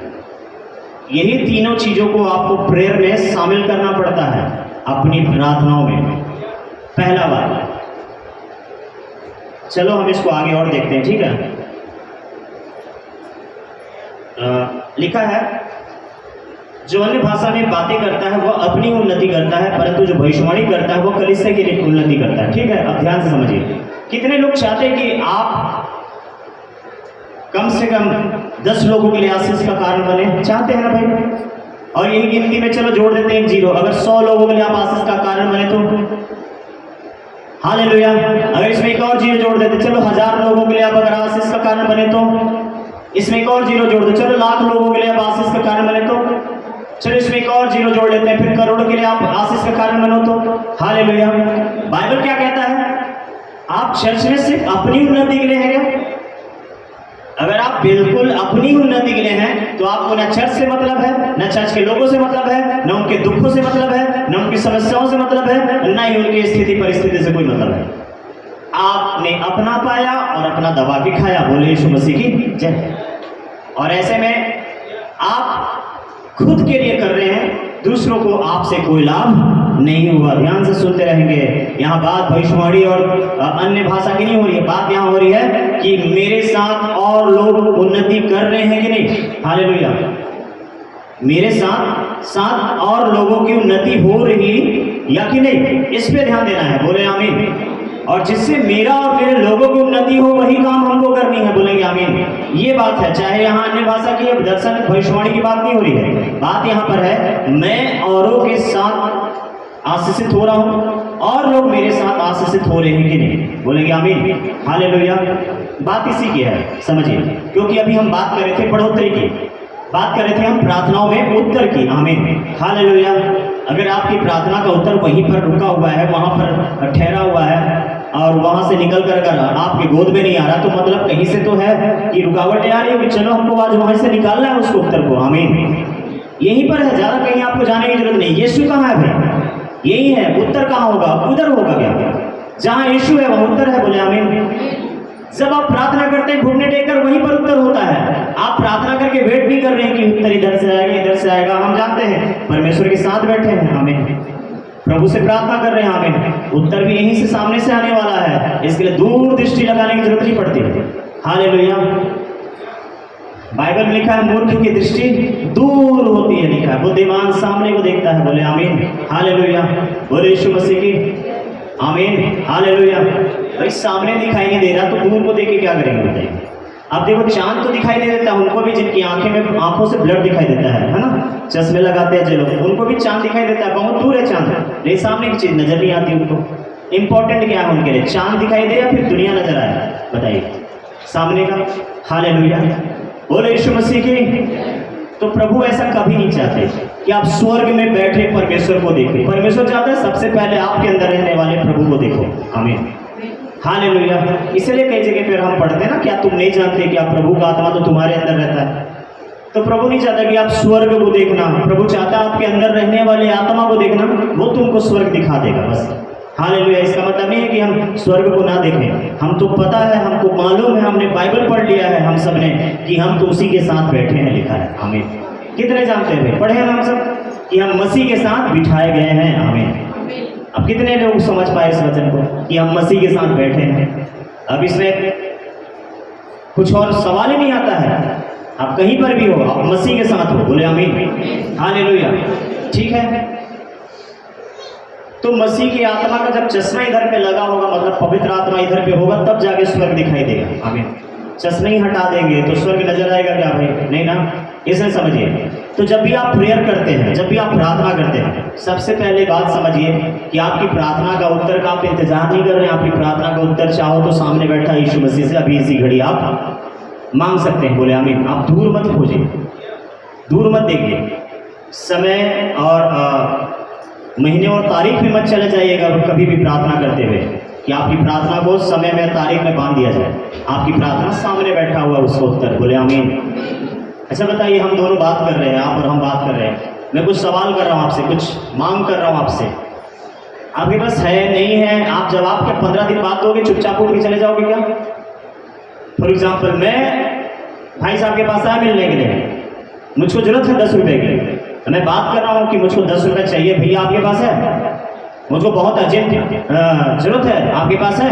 यही तीनों चीजों को आपको प्रेयर में शामिल करना पड़ता है अपनी प्रार्थनाओं में। पहला बात, चलो हम इसको आगे और देखते हैं, ठीक है? लिखा है, जो अन्य भाषा में बातें करता है वह अपनी उन्नति करता है, परंतु जो भविष्यवाणी करता है वह कलीसिया की उन्नति करता है, ठीक है? अब ध्यान से समझिए, कितने लोग चाहते हैं कि आप कम से कम 10 लोगों के लिए आशीष का कारण बने? चाहते हैं ना भाई? और यही गिनती में चलो जोड़ देते हैं एक जीरो, अगर 100 लोगों के लिए आप आशीष का कारण बने तो हालेलुया। अगर इसमें एक और जीरो जोड़ देते, चलो 1000 लोगों के लिए आप अगर आशीष का कारण बने तो इसमें एक और जीरो जोड़ दो, चलो लाख लोगों के लिए आप आशीष का कारण बने तो चलो इसमें एक और जीरो जोड़ लेते हैं, फिर करोड़ के लिए आप आशीष का कारण बनो तो हालेलुया। बाइबल क्या कहता है? आप चर्च में सिर्फ अपनी उन्नति के लिए हैं क्या? अगर आप बिल्कुल अपनी उन्नति के लिए हैं तो आपको न चर्च से मतलब है, न चर्च के लोगों से मतलब है, न उनके दुखों से मतलब है, न उनकी समस्याओं से मतलब है, न ही उनकी स्थिति परिस्थिति से कोई मतलब है। आपने अपना पाया और अपना दबा के खाया। बोले यीशु मसीह की जय। और ऐसे में आप खुद के लिए कर रहे हैं, दूसरों को आपसे कोई लाभ नहीं हुआ। ध्यान से सुनते रहेंगे। यहाँ बात भविष्यवाणी और अन्य भाषा की नहीं हो रही है, बात यहाँ हो रही है कि मेरे साथ और लोग उन्नति कर रहे हैं कि नहीं। हालेलुया। मेरे साथ साथ और लोगों की उन्नति हो रही या कि नहीं, इस पे ध्यान देना है। बोले आमीन। और जिससे मेरा और मेरे लोगों की उन्नति हो वही काम हमको करनी है। बोलेंगे आमीन। ये बात है। चाहे यहाँ अन्य भाषा की दर्शन भविष्यवाणी की बात नहीं हो रही है, बात यहाँ पर है मैं औरों के साथ आशीषित हो रहा हूँ और लोग मेरे साथ आशीषित हो रहे हैं कि नहीं। बोलेंगे आमीन। हालेलुया। बात इसी की है, समझिए। क्योंकि अभी हम बात कर रहे थे बढ़ोतरी की, बात कर रहे थे हम प्रार्थनाओं में उत्तर की। आमीन। हालेलुया। अगर आपकी प्रार्थना का उत्तर वहीं पर रुका हुआ है, वहां पर ठहरा हुआ है और वहां से निकल कर अगर आपके गोद में नहीं आ रहा, तो मतलब कहीं से तो है कि रुकावटें आ रही है कि चलो हमको आज वहां से निकालना है उसको उत्तर को। आमीन। यहीं पर है, ज्यादा कहीं आपको जाने की जरूरत नहीं। यीशु कहाँ है भाई? यही है। उत्तर कहाँ होगा? उधर होगा क्या? जहाँ यीशु है वहां उत्तर है। बोले आमीन। जब आप प्रार्थना करते हैं घुटने टेककर, वहीं पर उत्तर होता है। आप प्रार्थना करके वेट नहीं कर रहे हैं कि उत्तर इधर से आएगा इधर से आएगा। हम जानते हैं परमेश्वर के साथ बैठे हैं। आमीन। प्रभु से प्रार्थना कर रहे हैं। आमीन। उत्तर भी यहीं से सामने से आने वाला है, इसके लिए दूर दृष्टि लगाने की जरूरत नहीं पड़ती है। हालेलुया। बाइबल में लिखा है मूर्ख की दृष्टि दूर होती है, लिखा है बुद्धिमान सामने को देखता है। बोले आमीन। हालेलुया। बोले यीशु मसीह की आमीन। हालेलुया। भाई सामने दिखाई नहीं दे रहा तो दूर को देख के क्या करेंगे बताइए। अब देखो चांद तो दिखाई नहीं देता उनको भी, जिनकी आंखों से ब्लड दिखाई देता है ना, चश्मे लगाते हैं जो लोग, उनको भी चांद दिखाई देता है। बहुत दूर है चांद, लेकिन सामने की चीज नजर नहीं आती उनको। इंपॉर्टेंट क्या है उनके लिए? चांद दिखाई दे या फिर दुनिया नजर आए? बताइए। सामने का। हालेलुया। बोले यीशु मसीह की। तो प्रभु ऐसा कभी नहीं चाहते कि आप स्वर्ग में बैठे परमेश्वर को देखें। परमेश्वर चाहता है सबसे पहले आपके अंदर रहने वाले प्रभु को देखो। आमीन। हालेलुया। इसलिए कई जगह पर हम पढ़ते हैं ना, क्या तुम नहीं जानते कि आप प्रभु का आत्मा तो तुम्हारे अंदर रहता है। तो प्रभु नहीं चाहता कि आप स्वर्ग को देखना, प्रभु चाहता है आपके अंदर रहने वाले आत्मा को देखना, वो तुमको स्वर्ग दिखा देगा बस। हालेलुया। इसका मतलब नहीं है कि हम स्वर्ग को ना देखें, हम तो पता है, हमको मालूम है, हमने बाइबल पढ़ लिया है हम सब ने कि हम तो उसी के साथ बैठे हैं, लिखा है। आमीन। कितने जानते हैं? पढ़े हैं हम सब कि हम मसीह के साथ बिठाए गए हैं। आमीन। अब कितने लोग समझ पाए इस वचन को कि हम मसीह के साथ बैठे हैं? अब इसमें कुछ और सवाल ही नहीं आता है। आप कहीं पर भी हो, आप मसीह के साथ हो। बोले आमीन। हालेलुया। ठीक है। तो मसीह की आत्मा का जब चश्मा इधर पे लगा होगा, मतलब पवित्र आत्मा इधर पे होगा, तब जाके स्वर्ग दिखाई देगा। आमीन। चश्मे ही हटा देंगे तो स्वर्ग नजर आएगा क्या भाई? नहीं ना। इसे समझिए। तो जब भी आप प्रेयर करते हैं, जब भी आप प्रार्थना करते हैं, सबसे पहले बात समझिए कि आपकी प्रार्थना का उत्तर का आप इंतजार नहीं कर रहे हैं। आपकी प्रार्थना का उत्तर चाहो तो सामने बैठा यीशु मसीह से अभी इसी घड़ी आप मांग सकते हैं। बोले आमीन। आप दूर मत खोजिए, दूर मत देखिए, समय और महीने और तारीख में मत चले जाइएगा कभी भी प्रार्थना करते हुए कि आपकी प्रार्थना को समय में तारीख में बांध दिया जाए। आपकी प्रार्थना सामने बैठा हुआ उसका उत्तर। बोले आमीन। अच्छा बताइए, हम दोनों बात कर रहे हैं, आप और हम बात कर रहे हैं, मैं कुछ सवाल कर रहा हूँ आपसे, कुछ मांग कर रहा हूँ आपसे, आपके पास है नहीं है, आप जवाब क्या 15 दिन बाद दोगे? चुपचाप उठ के चले जाओगे क्या? फॉर एग्जाम्पल मैं भाई साहब के पास आया मिलने के लिए, मुझको जरूरत है 10 रुपये की, तो मैं बात कर रहा हूँ कि मुझको 10 रुपये चाहिए, भैया आपके पास है? मुझको बहुत अर्जेंट जरूरत है, आपके पास है?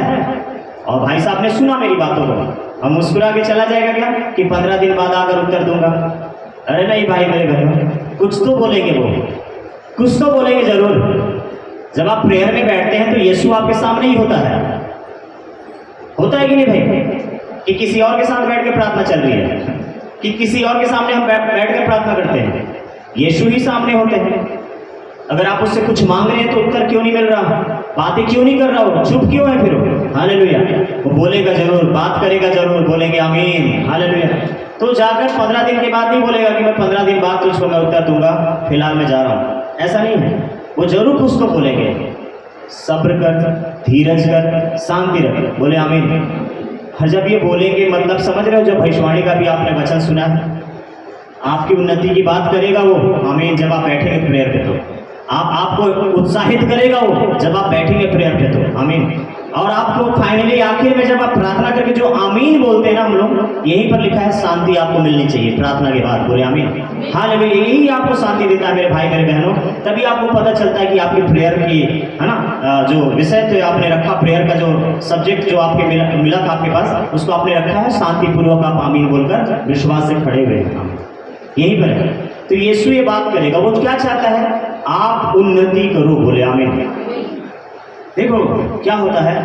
और भाई साहब ने सुना मेरी बातों को, हम मुस्कुरा के चला जाएगा क्या कि 15 दिन बाद आकर उत्तर दूंगा? अरे नहीं भाई मेरे घर में कुछ तो बोलेंगे, वो कुछ तो बोलेंगे जरूर। जब आप प्रेयर में बैठते हैं तो यीशु आपके सामने ही होता है कि नहीं भाई? कि किसी और के साथ बैठ के प्रार्थना चल रही है, कि किसी और के सामने हम बैठ कर प्रार्थना करते हैं? यीशु ही सामने होते हैं। अगर आप उससे कुछ मांग रहे हैं तो उत्तर क्यों नहीं मिल रहा? बातें क्यों नहीं कर रहा हो? चुप क्यों है फिर? हालेलुया। वो बोलेगा जरूर, बात करेगा जरूर, बोलेंगे आमीन। हालेलुया। तो जाकर 15 दिन के बाद नहीं बोलेगा कि मैं 15 दिन बाद तुझको मैं उत्तर दूंगा, फिलहाल मैं जा रहा हूँ, ऐसा नहीं है। वो जरूर उसको बोलेंगे, सब्र कर, धीरज कर, शांति रख। बोले आमीन। हर जब ये बोलेंगे मतलब समझ रहे हो, जब भविष्यवाणी का भी आपने वचन सुना है, आपकी उन्नति की बात करेगा वो, आमीन, जब आप बैठेंगे प्रेयर पे तो आपको उत्साहित करेगा वो, जब आप बैठेंगे प्रेयर पे तो आमीन। और आपको फाइनली आखिर में जब आप प्रार्थना करके जो आमीन बोलते हैं ना, हम लोग यहीं पर लिखा है शांति आपको मिलनी चाहिए प्रार्थना के बाद। बोले आमीन। हालेलुया। यही आपको शांति देता है मेरे भाई मेरे बहनों। तभी आपको पता चलता है कि आपकी प्रेयर की, है ना, जो विषय थे आपने रखा, प्रेयर का जो सब्जेक्ट जो आपके मिला था आपके पास, उसको आपने रखा है शांतिपूर्वक आप आमीन बोलकर विश्वास से खड़े हुए हैं, यहीं पर है। तो यीशु ये बात करेगा, वो क्या चाहता है, आप उन्नति करो। बोले आमीन। देखो क्या होता है,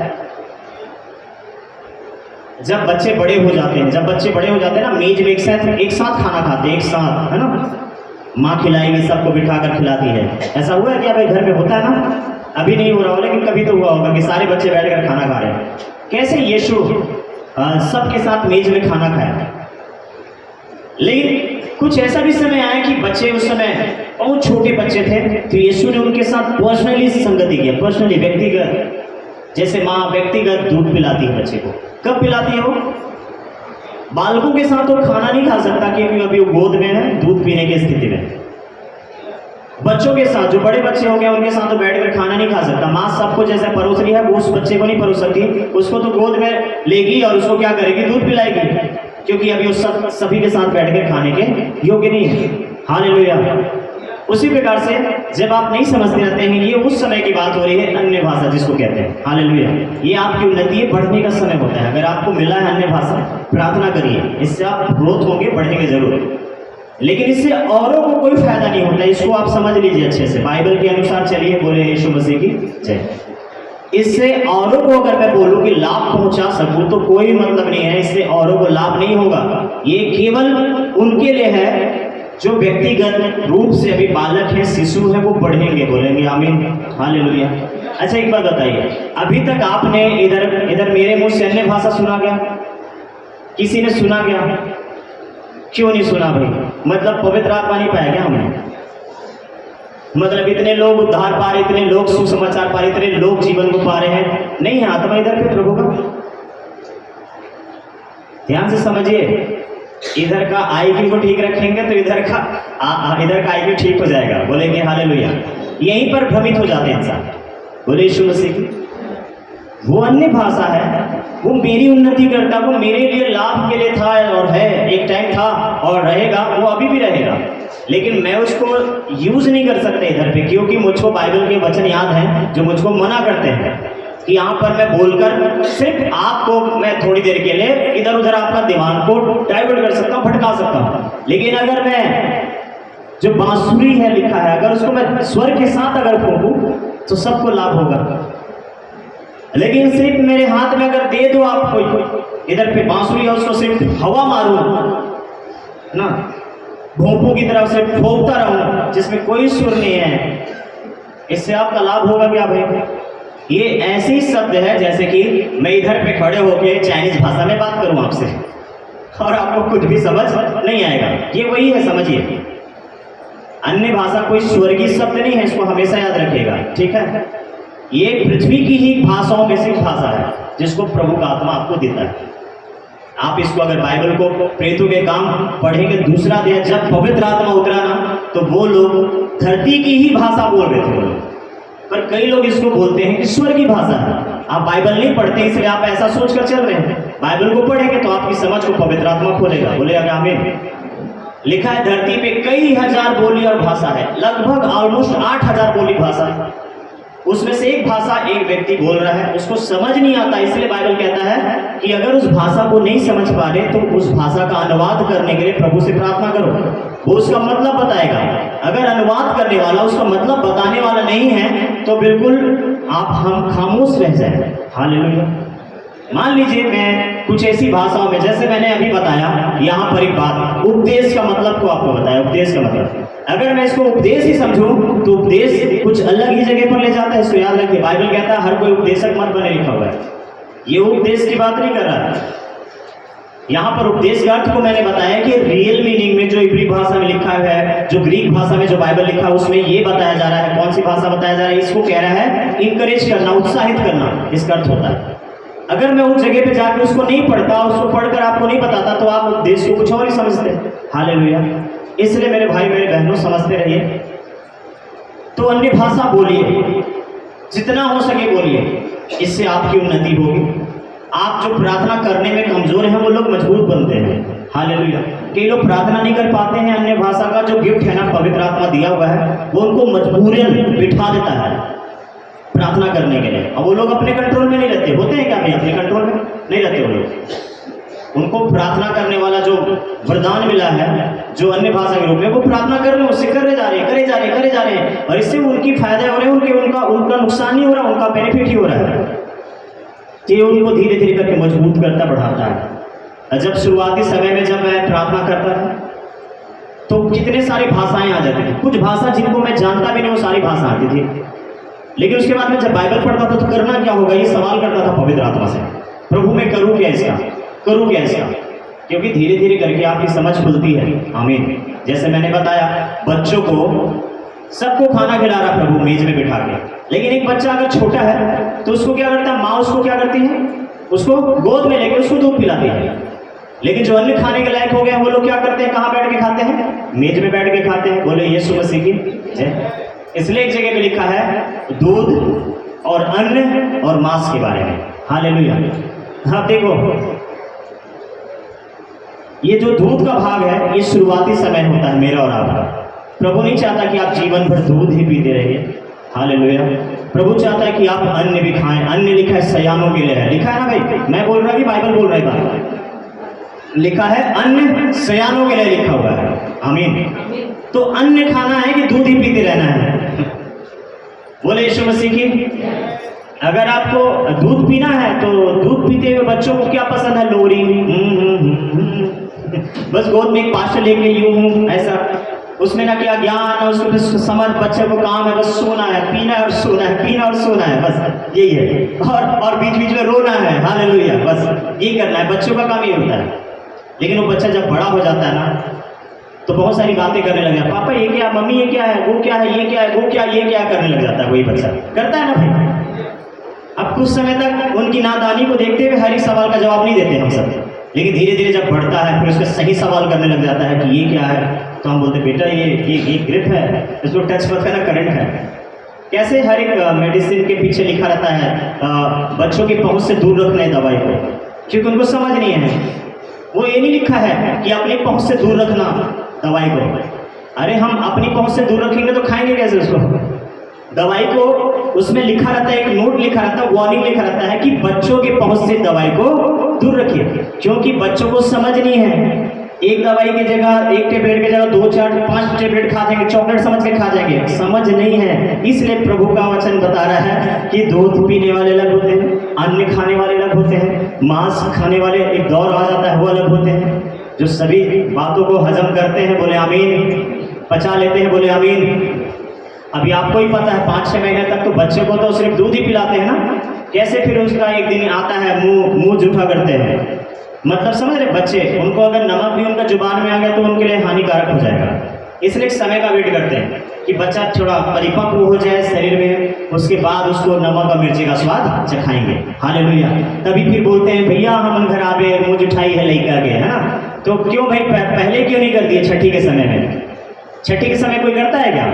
जब बच्चे बड़े हो जाते हैं, ना, मेज में एक साथ खाना खाते हैं, एक साथ, है ना, माँ खिलाएगी, सबको बिठाकर खिलाती है। ऐसा हुआ है क्या भाई? घर में होता है ना, अभी नहीं हो रहा हो लेकिन कभी तो हुआ होगा कि सारे बच्चे बैठकर खाना खा रहे हैं। कैसे यीशु सबके साथ मेज में खाना खाया। लेकिन कुछ ऐसा भी समय आया कि बच्चे उस समय बहुत छोटे बच्चे थे, तो यीशु ने उनके साथ पर्सनली संगति किया, पर्सनली, व्यक्तिगत। जैसे माँ व्यक्तिगत दूध पिलाती है बच्चे को। कब पिलाती है वो? बालकों के साथ वो खाना नहीं खा सकता क्योंकि अभी वो गोद में है, दूध पीने की स्थिति में। बच्चों के साथ, जो बड़े बच्चे हो गए उनके साथ तो बैठकर खाना नहीं खा सकता। माँ सबको जैसे परोस रही है वो उस बच्चे को नहीं परोस सकती, उसको तो गोद में लेगी और उसको क्या करेगी, दूध पिलाएगी, क्योंकि अभी वो सभी के साथ बैठकर खाने के योग्य नहीं है। हालेलुया। उसी प्रकार से जब आप नहीं समझते रहते हैं, ये उस समय की बात हो रही है, अन्य भाषा जिसको कहते हैं। हालेलुया। ये आपकी उन्नति बढ़ने का समय होता है। अगर आपको मिला है अन्य भाषा, प्रार्थना करिए, इससे आप ग्रोथ होंगे, बढ़ेंगे जरूर। लेकिन इससे औरों को कोई फायदा नहीं होता, इसको आप समझ लीजिए अच्छे से, बाइबल के अनुसार चलिए। बोले यीशु मसीह की जय। इससे औरों को अगर मैं बोलूं कि लाभ पहुंचा सकूं तो कोई मतलब नहीं है, इससे औरों को लाभ नहीं होगा। ये केवल उनके लिए है जो व्यक्तिगत रूप से अभी बालक है, शिशु है, वो बढ़ेंगे। बोलेंगे आमीन। हालेलुया। अच्छा एक बात बताइए, अभी तक आपने इधर मेरे मुंह से अन्य भाषा सुना क्या? किसी ने सुना क्या? क्यों नहीं सुना भाई? मतलब पवित्र आत्मा नहीं पाया क्या हमने? मतलब इतने लोग उद्धार पा रहे, इतने लोग सुसमाचार पा रहे, इतने लोग जीवन को पा रहे हैं, नहीं है आत्मा इधर पे प्रभु का? ध्यान से समझिए, इधर का आईक्यू को ठीक रखेंगे तो इधर का आईक्यू ठीक हो जाएगा। बोलेंगे हालेलुया। यहीं पर भ्रमित हो जाते हैं इंसान। बोले यीशु मसीह की। वो अन्य भाषा है, वो मेरी उन्नति करता, वो मेरे लिए लाभ के लिए था और है, एक टाइम था और रहेगा, वो अभी भी रहेगा। लेकिन मैं उसको यूज नहीं कर सकता इधर पे, क्योंकि मुझको बाइबल के वचन याद हैं जो मुझको मना करते हैं कि यहाँ पर मैं बोलकर सिर्फ आपको मैं थोड़ी देर के लिए इधर उधर आपका दिमाग को डाइवर्ट कर सकता हूँ, भटका सकता हूँ। लेकिन अगर मैं जो बांसुरी है लिखा है, अगर उसको मैं स्वर के साथ अगर फूंकूं तो सबको लाभ होगा। लेकिन सिर्फ मेरे हाथ में अगर दे दो आपको, इधर पे बांसुरी है, उसको सिर्फ हवा मारूं ना, भोंपू की तरफ से ठोकता रहूं जिसमें कोई सुर नहीं है, इससे आपका लाभ होगा क्या भाई? ये ऐसे ही शब्द है जैसे कि मैं इधर पे खड़े होके चाइनीज भाषा में बात करूं आपसे और आपको कुछ भी समझ नहीं आएगा। ये वही है, समझिए। अन्य भाषा कोई स्वर्गीय शब्द नहीं है, इसको हमेशा याद रखिएगा, ठीक है? ये पृथ्वी की ही भाषाओं में से भाषा है जिसको प्रभु का आत्मा आपको देता है। आप इसको अगर बाइबल को प्रेतों के काम पढ़ेंगे, दूसरा अध्याय, जब पवित्र आत्मा उतरा ना तो वो लोग धरती की ही भाषा बोल रहे थे वो लोग, पर कई लोग इसको बोलते हैं कि स्वर्ग की भाषा है। आप बाइबल नहीं पढ़ते इसलिए आप ऐसा सोचकर चल रहे हैं। बाइबल को पढ़ेंगे तो आपकी समझ को पवित्र आत्मा खोलेगा। बोले अगर आमीन। लिखा है धरती पे कई हजार बोली और भाषा है, लगभग ऑलमोस्ट 8000 बोली भाषा है। उसमें से एक भाषा एक व्यक्ति बोल रहा है, उसको समझ नहीं आता, इसलिए बाइबल कहता है कि अगर उस भाषा को नहीं समझ पा रहे तो उस भाषा का अनुवाद करने के लिए प्रभु से प्रार्थना करो, वो उसका मतलब बताएगा। अगर अनुवाद करने वाला उसका मतलब बताने वाला नहीं है तो बिल्कुल हम खामोश रह जाए। हालेलुया। मान लीजिए मैं कुछ ऐसी भाषाओं में, जैसे मैंने अभी बताया यहाँ पर एक बात, उपदेश का मतलब को आपको बताया। उपदेश का मतलब, अगर मैं इसको उपदेश ही समझूं तो उपदेश कुछ अलग ही जगह पर ले जाता है। इसको याद रखिए, बाइबल कहता है हर कोई उपदेशक मत बने, लिखा हुआ है। ये उपदेश की बात नहीं कर रहा है, यहाँ पर उपदेश का अर्थ को मैंने बताया कि रियल मीनिंग में जो इब्री भाषा में लिखा है, जो ग्रीक भाषा में जो बाइबल लिखा है, उसमें ये बताया जा रहा है। कौन सी भाषा बताया जा रहा है? इसको कह रहा है इंकरेज करना, उत्साहित करना, इसका अर्थ होता है। अगर मैं उस जगह पे जाकर उसको नहीं पढ़ता, उसको पढ़कर आपको नहीं बताता, तो आप उपदेश को कुछ और ही समझते। हालेलुया। इसलिए मेरे भाई मेरे बहनों, समझते रहिए। तो अन्य भाषा बोलिए, जितना हो सके बोलिए, इससे आपकी उन्नति होगी। आप जो प्रार्थना करने में कमजोर हैं, वो लोग मजबूत बनते हैं। हालेलुया। कई लोग प्रार्थना नहीं कर पाते हैं, अन्य भाषा का जो गिफ्ट है ना, पवित्र आत्मा दिया हुआ है, वो उनको मजबूरन बिठा देता है प्रार्थना करने के लिए। अब वो लोग अपने कंट्रोल में नहीं रहते। होते हैं क्या भाई? अपने कंट्रोल में नहीं रहते वो लोग। उनको प्रार्थना करने वाला जो वरदान मिला है, जो अन्य भाषा के रूप में, वो प्रार्थना कर रहे हैं, उससे करे जा रहे हैं, और इससे उनकी फायदे हो रहे हैं, उनका नुकसान नहीं हो रहा, उनका बेनिफिट ही हो रहा है। ये उनको धीरे धीरे करके मजबूत करता, बढ़ाता है। जब शुरुआती समय में जब मैं प्रार्थना करता था, तो कितने सारी भाषाएं आ जाती थी। कुछ भाषा जिनको मैं जानता भी नहीं, वो सारी भाषा आती थी। लेकिन उसके बाद में जब बाइबल पढ़ता था, तो करना क्या होगा, ये सवाल करता था पवित्र आत्मा से, प्रभु मैं करूँ क्या इसका, क्योंकि धीरे धीरे करके आपकी समझ खुलती है। आमीन। जैसे मैंने बताया, बच्चों को सबको खाना खिला रहा प्रभु मेज में बिठा के, लेकिन एक बच्चा अगर छोटा है तो उसको क्या करता है, माँ उसको क्या करती है, उसको गोद में लेके उसको दूध पिलाती है। लेकिन जो अन्य खाने के लायक हो गए, वो लोग क्या करते हैं, कहाँ बैठ के खाते हैं? मेज में बैठ के खाते हैं। बोले यीशु मसीह की जय। इसलिए एक जगह पे लिखा है दूध और अन्न और मांस के बारे में। हालेलुया। हाँ देखो, ये जो दूध का भाग है, ये शुरुआती समय होता है मेरा और आपका। प्रभु नहीं चाहता कि आप जीवन भर दूध ही पीते रहिए। हालेलुया। प्रभु चाहता है कि आप अन्न भी खाएं। अन्न लिखा है सयानों के लिए है, लिखा है ना भाई? मैं बोल रहा कि बाइबल बोल रहा है? लिखा है अन्न सयानों के लिए लिखा हुआ है। आमीन। तो अन्न खाना है कि दूध ही पीते रहना है? बोले यीशु मसीह की। अगर आपको दूध पीना है, तो दूध पीते हुए बच्चों को क्या पसंद है? लोरी, बस गोद में एक पास्टर लेके यूं ऐसा, उसमें ना क्या ज्ञान, उसको समझ, बच्चे को काम है बस सोना है, पीना है और सोना है, पीना और सोना है, बस यही है। और बीच बीच में रोना है। हालेलुया। बस यही करना है, बच्चों का काम ये होता है। लेकिन वो बच्चा जब बड़ा हो जाता है ना, तो बहुत सारी बातें करने लग जाता है। पापा ये क्या, मम्मी ये क्या है, वो क्या है, ये क्या है, वो क्या, ये क्या करने लग जाता है। वही बच्चा करता है ना भाई। अब कुछ समय तक उनकी नादानी को देखते हुए हर एक सवाल का जवाब नहीं देते हम सब, लेकिन धीरे धीरे जब बढ़ता है, फिर उसका सही सवाल करने लग जाता है कि ये क्या है, तो हम बोलते बेटा ये ग्रिप है, इसको टच मत करना, करंट है। कैसे हर एक मेडिसिन के पीछे लिखा रहता है बच्चों की पहुंच से दूर रखना है दवाई को, क्योंकि उनको समझ नहीं है। वो ये नहीं लिखा है कि अपनी पहुंच से दूर रखना दवाई को। अरे हम अपनी पहुंच से दूर रखेंगे तो खाएंगे कैसे उसको? दवाई को उसमें लिखा रहता है, एक नोट लिखा रहता है, वार्निंग लिखा रहता है कि बच्चों की पहुंच से दवाई को दूर रखिए, क्योंकि बच्चों को समझ नहीं है। एक दवाई की जगह, एक टेबलेट की जगह 2, 4, 5 टेबलेट खा जाएंगे, चॉकलेट समझ के खा जाएंगे, समझ नहीं है। इसलिए प्रभु का वचन बता रहा है कि दूध पीने वाले अलग होते हैं, अन्न खाने वाले अलग होते हैं, मांस खाने वाले एक दौर आ जाता है, वो अलग होते हैं। जो सभी बातों को हजम करते हैं, बोले आमीन, पचा लेते हैं, बोले आमीन। अभी आपको ही पता है 5-6 महीने तक तो बच्चे को तो सिर्फ दूध ही पिलाते हैं ना, कैसे फिर उसका एक दिन आता है मुंह जूठा करते हैं। मतलब समझ रहे बच्चे, उनको अगर नमक भी उनका जुबान में आ गया तो उनके लिए हानिकारक हो जाएगा। इसलिए एक समय का वेट करते हैं कि बच्चा थोड़ा परिपक्व हो जाए शरीर में, उसके बाद उसको नमक और मिर्ची का स्वाद चखाएंगे। हालेलुया। तभी फिर बोलते हैं भैया हम घर आवे, मुंह जुठाई है लड़का के, है ना? तो क्यों भाई पहले क्यों नहीं कर दिए? छठी के समय में। छठी के समय कोई करता है क्या?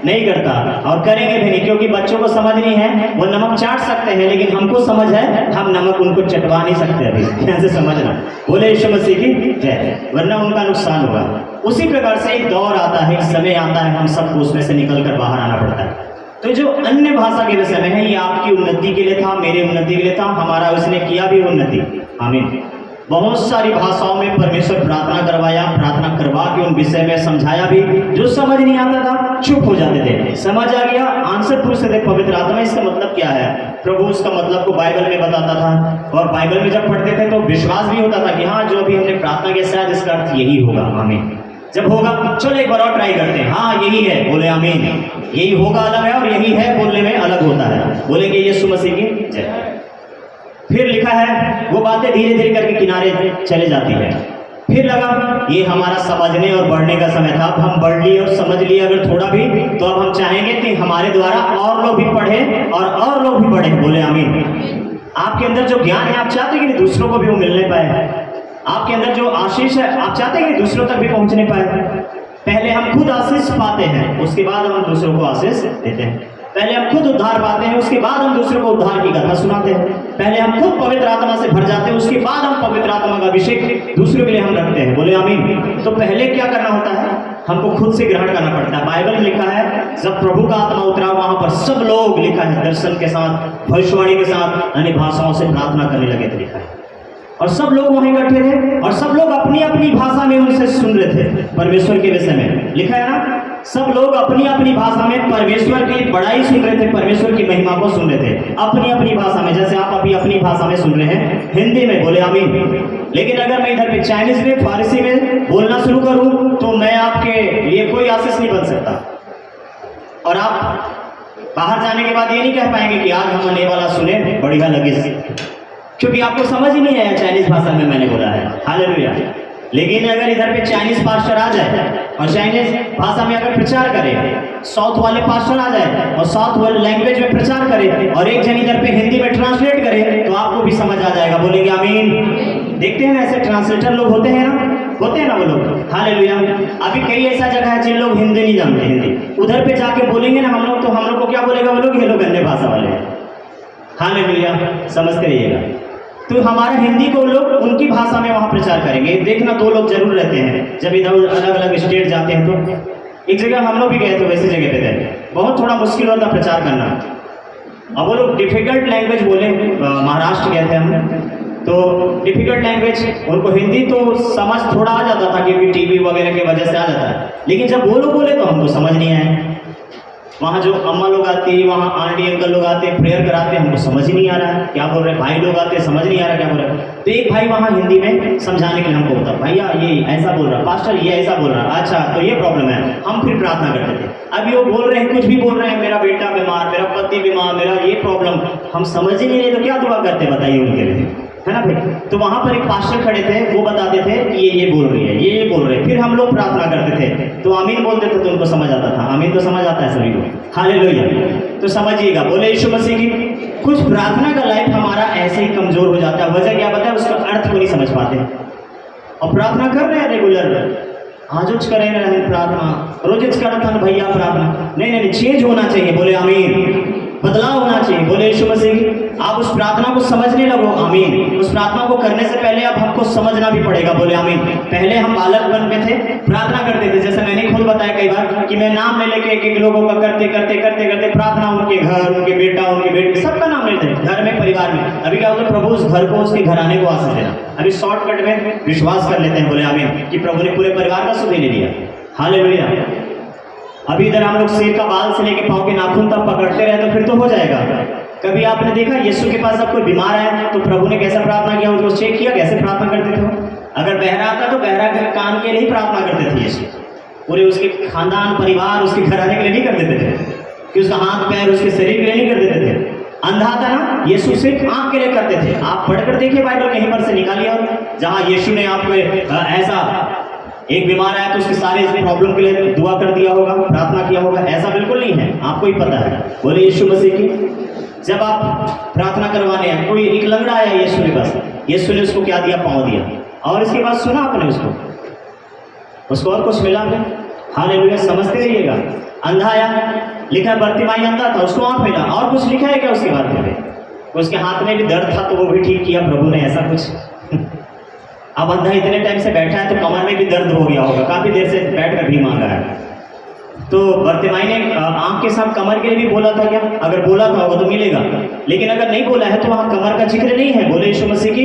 नहीं करता, और करेंगे भी नहीं, क्योंकि बच्चों को समझ नहीं है। वो नमक चाट सकते हैं, लेकिन हमको समझ है, हम नमक उनको चटवा नहीं सकते अभी। ध्यान से समझना, बोले यीशु मसीह की जय, वरना उनका नुकसान होगा। उसी प्रकार से एक दौर आता है, एक समय आता है, हम सबको उसमें से निकल कर बाहर आना पड़ता है। तो जो अन्य भाषा के विषय में है, ये आपकी उन्नति के लिए था, मेरी उन्नति के लिए था, हमारा उसने किया भी उन्नति। आमीन। बहुत सारी भाषाओं में परमेश्वर प्रार्थना करवाया, प्रार्थना करवा के उन विषय में समझाया भी। जो समझ नहीं आता था चुप हो जाते थे, समझ आ गया आंसर पूछते थे पवित्र आत्मा इसका मतलब क्या है। प्रभु उसका मतलब को बाइबल में बताता था, और बाइबल में जब पढ़ते थे तो विश्वास भी होता था कि हाँ जो अभी हमने प्रार्थना किया शायद इसका अर्थ यही होगा। आमीन। जब होगा चलो एक बार और ट्राई करते हैं, हाँ यही है, बोले आमीन। यही होगा अलग है, और यही है बोलने में अलग होता है। बोलेंगे यीशु मसीह की जय। फिर लिखा है वो बातें धीरे धीरे करके किनारे चले जाती है। फिर लगा ये हमारा समझने और बढ़ने का समय था, अब हम बढ़ लिए और समझ लिए अगर थोड़ा भी, तो अब हम चाहेंगे कि हमारे द्वारा और लोग भी पढ़े और लोग भी बढ़े। बोले आमीन। आपके अंदर जो ज्ञान है आप चाहते हैं कि दूसरों को भी वो मिलने पाए। आपके अंदर जो आशीष है आप चाहते हैं कि दूसरों तक भी पहुंचने पाए। पहले हम खुद आशीष पाते हैं, उसके बाद हम दूसरों को आशीष देते हैं। पहले हम खुद उद्धार पाते हैं, उसके बाद हम दूसरों को उद्धार की कथा सुनाते हैं। पहले हम खुद पवित्र आत्मा से भर जाते हैं, उसके बाद हम पवित्र आत्मा का अभिषेक दूसरों के लिए हम रखते हैं। बोले आमीन। तो पहले क्या करना होता है, हमको खुद से ग्रहण करना पड़ता है। बाइबल में लिखा है जब प्रभु का आत्मा उतरा वहां पर सब लोग, लिखा है, दर्शन के साथ, भविष्यवाणी के साथ, अन्य भाषाओं से प्रार्थना करने लगे थे, लिखा है। और सब लोग वहीं इकट्ठे थे और सब लोग अपनी अपनी भाषा में उनसे सुन रहे थे परमेश्वर के विषय में। लिखा है ना, सब लोग अपनी अपनी भाषा में परमेश्वर की बड़ाई सुन रहे थे, परमेश्वर की महिमा को सुन रहे थे अपनी अपनी भाषा में। जैसे आप अभी अपनी भाषा में सुन रहे हैं, हिंदी में। बोले आमीन। लेकिन अगर मैं इधर पे चाइनीज में, फारसी में बोलना शुरू करूं तो मैं आपके लिए कोई आशीष नहीं बन सकता। और आप बाहर जाने के बाद ये नहीं कह पाएंगे कि आज हम आने वाला सुने, बढ़िया लगे, क्योंकि आपको समझ ही नहीं आया चाइनीज भाषा में मैंने बोला है। हालेलुया। लेकिन अगर इधर पे चाइनीज पास्टर आ जाए और चाइनीज भाषा में अगर प्रचार करे, साउथ वाले पास्टर आ जाए और साउथ वाले लैंग्वेज में प्रचार करे, और एक जन इधर पे हिंदी में ट्रांसलेट करे, तो आपको भी समझ आ जाएगा। बोलेंगे आमीन। देखते हैं ना ऐसे ट्रांसलेटर लोग होते हैं ना वो लोग। हालेलुया। अभी कई ऐसा जगह है जिन लोग हिंदी नहीं जानते, हिंदी उधर पे जाके बोलेंगे ना हम लोग, तो हम लोग को क्या बोलेगा वो लोग, ये लोग अन्य भाषा वाले हैं। हालेलुया। समझ कर रहिएगा। तो हमारा हिंदी को लोग उनकी भाषा में वहाँ प्रचार करेंगे। देखना 2 लोग जरूर रहते हैं जब इधर अलग अलग स्टेट जाते हैं। तो एक जगह हम लोग भी गए थे, वैसी जगह पे थे, बहुत थोड़ा मुश्किल होता प्रचार करना। अब वो लोग डिफिकल्ट लैंग्वेज बोले, महाराष्ट्र गए थे हम, तो डिफिकल्ट लैंग्वेज, उनको हिंदी तो समझ थोड़ा आ जाता था क्योंकि टीवी वगैरह की वजह से आ जाता है, लेकिन जब वो लोग बोले तो हमको समझ नहीं आया। वहाँ जो अम्मा लोग आती है, वहाँ आंटी अंकल लोग आते हैं, प्रेयर कराते हैं, हमको समझ ही नहीं आ रहा है क्या बोल रहे हैं। भाई लोग आते हैं, समझ नहीं आ रहा क्या बोल रहे हैं। तो एक भाई वहाँ हिंदी में समझाने के लिए हमको होता, भैया ये ऐसा बोल रहा, पास्टर ये ऐसा बोल रहा, अच्छा तो ये प्रॉब्लम है। हम फिर प्रार्थना करते थे। अभी वो बोल रहे हैं, कुछ भी बोल रहे हैं, मेरा बेटा बीमार, मेरा पति बीमार, मेरा ये प्रॉब्लम, हम समझ ही नहीं रहे तो क्या दुआ करते बताइए उनके लिए, है ना भाई। तो वहाँ पर एक पास्टर खड़े थे, वो बताते थे कि ये बोल रही है, ये बोल रहे हैं। फिर हम लोग प्रार्थना करते थे तो आमीन बोलते थे तो उनको समझ आता था। आमीन तो समझ आता है सभी को। हालेलुया। तो समझिएगा। बोले यीशु मसीह की। कुछ प्रार्थना का लाइफ हमारा ऐसे ही कमजोर हो जाता है। वजह क्या पता है, उसका अर्थ को नहीं समझ पाते। और प्रार्थना कर रहे हैं रेगुलर, आज करें रहे प्रार्थना, रोज करता था भैया प्रार्थना, नहीं, चेंज होना चाहिए। बोले आमीन। बदलाव होना चाहिए। बोले यीशु मसीह की। आप उस प्रार्थना को समझने लगो। आमीन। उस प्रार्थना को करने से पहले अब हमको समझना भी पड़ेगा। बोले आमीन। पहले हम बालकपन में थे, प्रार्थना करते थे, जैसे मैंने खुद बताया कई बार कि मैं नाम ले लेके एक लोगों का करते प्रार्थना, उनके घर, उनके बेटा, उनके बेटे, सबका नाम लेते, घर में, परिवार में। अभी क्या होता है, प्रभु उस घर को, उसके घराने को आशीष देना। अभी शॉर्टकट में विश्वास कर लेते हैं। बोले आमीन कि प्रभु ने पूरे परिवार का सुख ले लिया। हालेलुया। अभी इधर हम लोग सिर का बाल से लेके पाँव के नाखून तक पकड़ते रहे तो फिर तो हो जाएगा। कभी आपने देखा यीशु के पास जब कोई बीमार है तो प्रभु ने कैसा प्रार्थना किया, उसको चेक किया, कैसे प्रार्थना करते थे। अगर बहरा आता तो बहरा के कान के लिए ही प्रार्थना करते थे यीशु, पूरे उसके खानदान, परिवार, उसके घराने के लिए नहीं कर देते थे कि उसका हाथ पैर, उसके शरीर के लिए नहीं कर देते थे। अंधा था ना, यीशु सिर्फ आंख के लिए करते थे। आप पढ़कर देखिए बाइबल, कहीं पर से निकालिए, और जहाँ यीशु ने आपको ऐसा एक बीमार आया तो उसके सारे इस प्रॉब्लम के लिए दुआ कर दिया होगा, प्रार्थना किया होगा, ऐसा बिल्कुल नहीं है। आपको ही पता है। बोले यीशु मसीह की। जब आप प्रार्थना करवाने हैं, कोई एक लंगड़ा आया यीशु के पास, यीशु ने उसको क्या दिया, पाँव दिया, और इसके बाद सुना आपने उसको और कुछ मिला नहीं। हालेलुया। समझते रहिएगा। अंधा आया, लिखा बर्तिमाई अंधा था, उसको आँख मिला, और कुछ लिखा है क्या उसके बाद में? उसके हाथ में भी दर्द था तो वो भी ठीक किया प्रभु ने, ऐसा कुछ। अब अंधा इतने टाइम से बैठा है तो कमर में भी दर्द हो गया होगा, काफी देर से बैठकर भी मांगा है। तो बर्तिमाई ने आंख के साथ कमर के लिए भी बोला था क्या? अगर बोला था होगा तो मिलेगा, लेकिन अगर नहीं बोला है तो वहाँ कमर का जिक्र नहीं है। बोले यीशु मसीह की।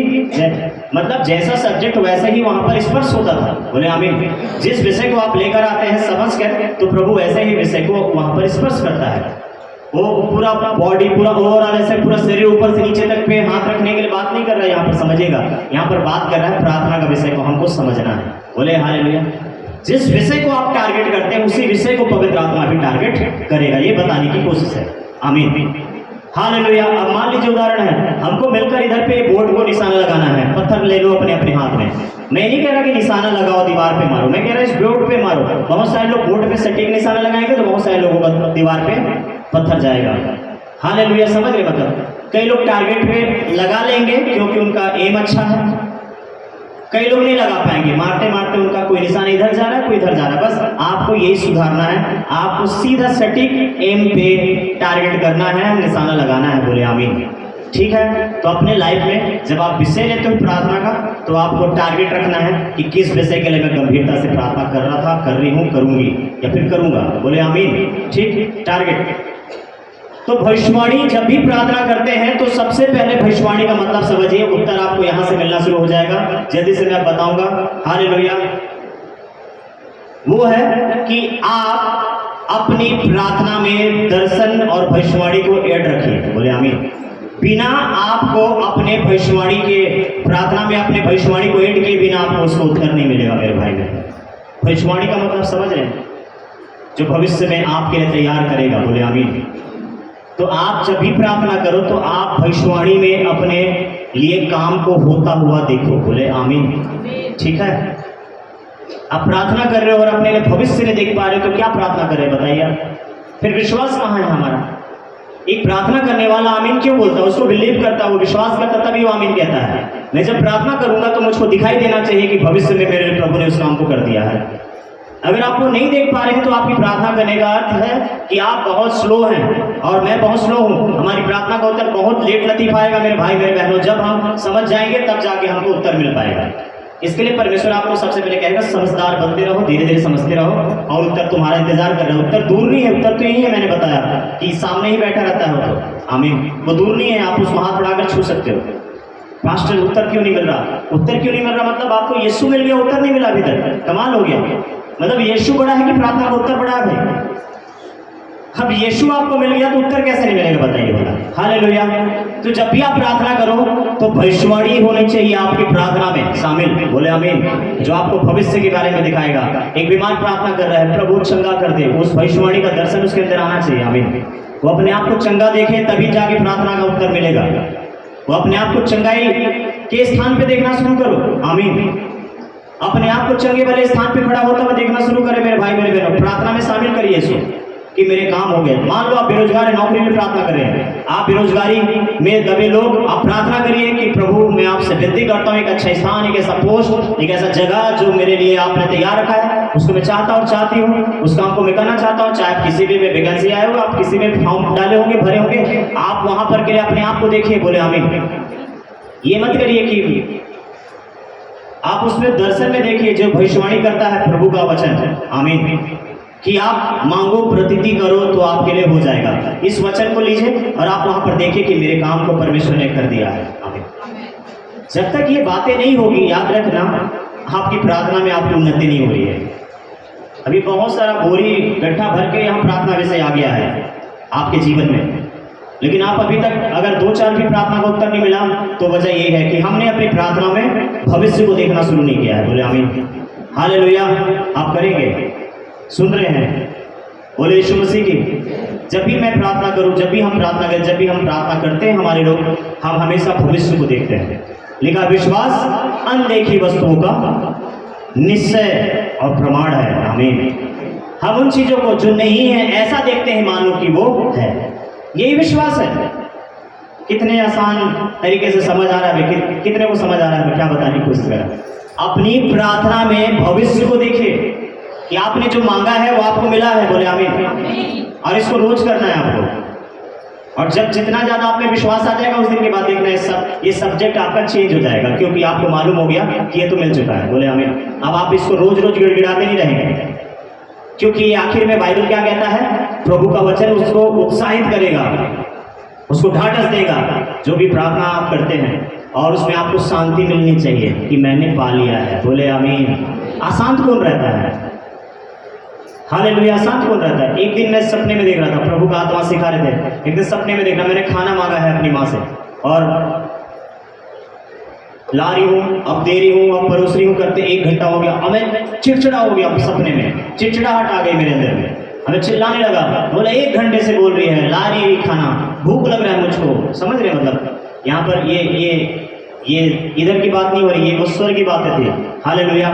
मतलब जैसा सब्जेक्ट वैसा ही वहाँ पर स्पर्श होता था। बोले आमीन। जिस विषय को आप लेकर आते हैं समझ कर, तो प्रभु वैसे ही विषय को वहाँ पर स्पर्श करता है। वो पूरा अपना बॉडी, पूरा ओवरऑल ऐसे पूरा शरीर ऊपर से नीचे तक पे हाथ रखने के लिए बात नहीं कर रहा है यहाँ पर, समझिएगा। यहाँ पर बात कर रहा है प्रार्थना का विषय को हमको समझना है। बोले हालेलुया। जिस विषय को आप टारगेट करते हैं उसी विषय को पवित्र आत्मा भी टारगेट करेगा, ये बताने की कोशिश है। आमीन। हालेलुया। अब मान लीजिए उदाहरण है, हमको मिलकर इधर पे बोर्ड को निशाना लगाना है, पत्थर ले लो अपने अपने हाथ में। मैं नहीं कह रहा कि निशाना लगाओ दीवार पे मारो, मैं कह रहा इस बोर्ड पे मारो। बहुत सारे लोग बोर्ड पे सटीक निशाना लगाएंगे तो बहुत सारे लोगों का दीवार पे पत्थर जाएगा। हालेलुया, समझ रहे मतलब। कई लोग टारगेट पे लगा लेंगे क्योंकि उनका एम अच्छा है, कई लोग नहीं लगा पाएंगे, मारते मारते उनका कोई निशाना इधर जा रहा है कोई इधर जा रहा है। बस आपको यही सुधारना है, आपको सीधा सटीक एम पे टारगेट करना है, निशाना लगाना है। बोले आमीन। ठीक है, तो अपने लाइफ में जब आप विषय लेते हो प्रार्थना का तो आपको टारगेट रखना है कि किस विषय के लिए मैं गंभीरता से प्रार्थना कर रहा था, कर रही हूँ, करूंगी या फिर करूंगा। बोले आमीन। ठीक, टारगेट। तो भविष्यवाणी जब भी प्रार्थना करते हैं तो सबसे पहले भविष्यवाणी का मतलब समझिए, उत्तर आपको यहां से मिलना शुरू हो जाएगा। जल्दी से मैं बताऊंगा। हालेलुया। वो है कि आप अपनी प्रार्थना में दर्शन और भविष्यवाणी को ऐड रखिए। बोले आमीन। बिना आपको अपने भविष्यवाणी के प्रार्थना में अपने भविष्यवाणी को ऐड किए बिना आपको उसको उत्तर नहीं मिलेगा मेरे भाई बहन। भविष्यवाणी का मतलब समझ रहे हैं, जो भविष्य में आपके लिए तैयार करेगा। बोले आमीन। तो आप जब भी प्रार्थना करो तो आप भविष्यवाणी में अपने लिए काम को होता हुआ देखो। बोले आमीन। ठीक है, आप प्रार्थना कर रहे हो और अपने लिए भविष्य नहीं देख पा रहे हो तो क्या प्रार्थना कर रहे हैं बताइए। फिर विश्वास कहाँ है हमारा। एक प्रार्थना करने वाला आमीन क्यों बोलता है, उसको बिलीव करता है, वो विश्वास करता, तभी वो आमीन कहता है। मैं जब प्रार्थना करूंगा तो मुझको दिखाई देना चाहिए कि भविष्य में मेरे प्रभु ने उस काम को कर दिया है। अगर आप वो नहीं देख पा रहे हैं तो आपकी प्रार्थना करने का अर्थ है कि आप बहुत स्लो हैं और मैं बहुत स्लो हूं। हमारी प्रार्थना का उत्तर बहुत लेट लतीफ आएगा मेरे भाई मेरे बहनों। जब हम समझ जाएंगे तब जाके हमको उत्तर मिल पाएगा। इसके लिए परमेश्वर आपको सबसे पहले कहेगा समझदार बनते रहो, धीरे धीरे समझते रहो और उत्तर तुम्हारा इंतजार कर रहा है। उत्तर दूर नहीं है, उत्तर तो यही है, मैंने बताया कि सामने ही बैठा रहता है वो। आमीन। वो दूर नहीं है, आप उसको हाथ बढ़ाकर छू सकते हो। मास्टर उत्तर क्यों नहीं मिल रहा, उत्तर क्यों नहीं मिल रहा मतलब आपको यीशु मिल गया, उत्तर नहीं मिला अभी तक। कमाल हो गया। मतलब यीशु बड़ा है कि प्रार्थना का उत्तर बड़ा है भाई। अब यीशु आपको मिल गया तो उत्तर कैसे नहीं मिलेगा बताइए भला। हालेलुया। तो जब भी आप प्रार्थना करो तो भविष्यवाणी होनी चाहिए आपकी प्रार्थना में शामिल। बोले आमीन। जो आपको भविष्य के बारे में दिखाएगा। एक बीमार प्रार्थना कर रहा है, प्रभु चंगा कर दे, उस भविष्यवाणी का दर्शन उसके अंदर आना चाहिए। आमीन। वो अपने आप को चंगा देखे तभी जाके प्रार्थना का उत्तर मिलेगा। वो अपने आप को चंगाई के स्थान पे देखना शुरू करो। आमीन। अपने आप को चंगे वाले स्थान पे खड़ा होता हुआ देखना शुरू करें मेरे भाई मेरे बहनों। प्रार्थना में शामिल करिए इसको कि मेरे काम हो गए। मान लो आप बेरोजगार है, नौकरी में प्रार्थना कर रहे हैं, आप बेरोजगारी में दबे लोग, आप प्रार्थना करिए कि प्रभु मैं आपसे विनती करता हूँ एक अच्छा स्थान, एक ऐसा पोस्ट, एक ऐसा जगह जो मेरे लिए आपने तैयार रखा है, उसको मैं चाहता और चाहती हूँ, उस काम को मैं करना चाहता हूँ। चाहे आप किसी भी में वैकेंसी आए हो, आप किसी में फॉर्म डाले होंगे, भरे होंगे, आप वहां पर के लिए अपने आप को देखिए। बोले आमीन। ये मत करिए कि आप उसमें दर्शन में देखिए जो भविष्यवाणी करता है प्रभु का वचन। आमीन। कि आप मांगो प्रतीति करो तो आपके लिए हो जाएगा। इस वचन को लीजिए और आप वहां पर देखिए कि मेरे काम को परमेश्वर ने कर दिया है। आमीन। जब तक ये बातें नहीं होगी, याद रखना, आपकी प्रार्थना में आपकी उन्नति नहीं हो रही है। अभी बहुत सारा बोरी गड्ढा भर के यहाँ प्रार्थना विषय आ गया है आपके जीवन में, लेकिन आप अभी तक अगर 2-4 भी प्रार्थना का उत्तर नहीं मिला तो वजह ये है कि हमने अपनी प्रार्थना में भविष्य को देखना शुरू नहीं किया है। बोले आमीन। हालेलुया। आप करेंगे, सुन रहे हैं। बोले यीशु मसीह की। जब भी मैं प्रार्थना करूं, जब भी हम प्रार्थना करें, जब भी हम प्रार्थना करते हैं हमारे लोग, हम हमेशा भविष्य को देखते हैं। लिखा विश्वास अनदेखी वस्तुओं का निश्चय और प्रमाण है। आमीन। हम उन चीजों को जो नहीं है ऐसा देखते हैं मानो कि वो है। यही विश्वास है। कितने आसान तरीके से समझ आ रहा है, कितने को समझ आ रहा है, मैं क्या बताने की कोशिश कर रहा हूं। अपनी प्रार्थना में भविष्य को देखिए कि आपने जो मांगा है वो आपको मिला है। बोले आमीन। और इसको रोज करना है आपको। और जब जितना ज्यादा आप में विश्वास आ जाएगा उस दिन के बाद देखना ये सब्जेक्ट आपका चेंज हो जाएगा, क्योंकि आपको मालूम हो गया कि ये तो मिल चुका है। बोले आमीन। अब आप इसको रोज रोज गिड़गिड़ाते नहीं रहेंगे, क्योंकि आखिर में बाइबल क्या कहता है, प्रभु का वचन उसको उत्साहित करेगा, उसको ढाढ़स देगा जो भी प्रार्थना आप करते हैं, और उसमें आपको शांति मिलनी चाहिए कि मैंने पा लिया है। बोले आमीन। अशांत कौन रहता है? हालेलुया। अशांत कौन रहता है? एक दिन मैं सपने में देख रहा था, प्रभु का आत्मा सिखा रहे थे, एक दिन सपने में देखना, मैंने खाना मांगा है अपनी माँ से और ला रही हूँ, अब दे रही हूँ, अब परोस रही हूँ करते 1 घंटा हो गया। अब मैं चिड़चिड़ा हो गया सपने में, चिड़चिड़ाहट आ गई मेरे अंदर में। हमें चिल्लाने लगा, बोला 1 घंटे से बोल रही है, ला रही है खाना, भूख लग रहा है मुझको। समझ रहे मतलब यहाँ पर ये इधर की बात नहीं हो रही, ये वो स्वर की बातें थी। हालेलुया।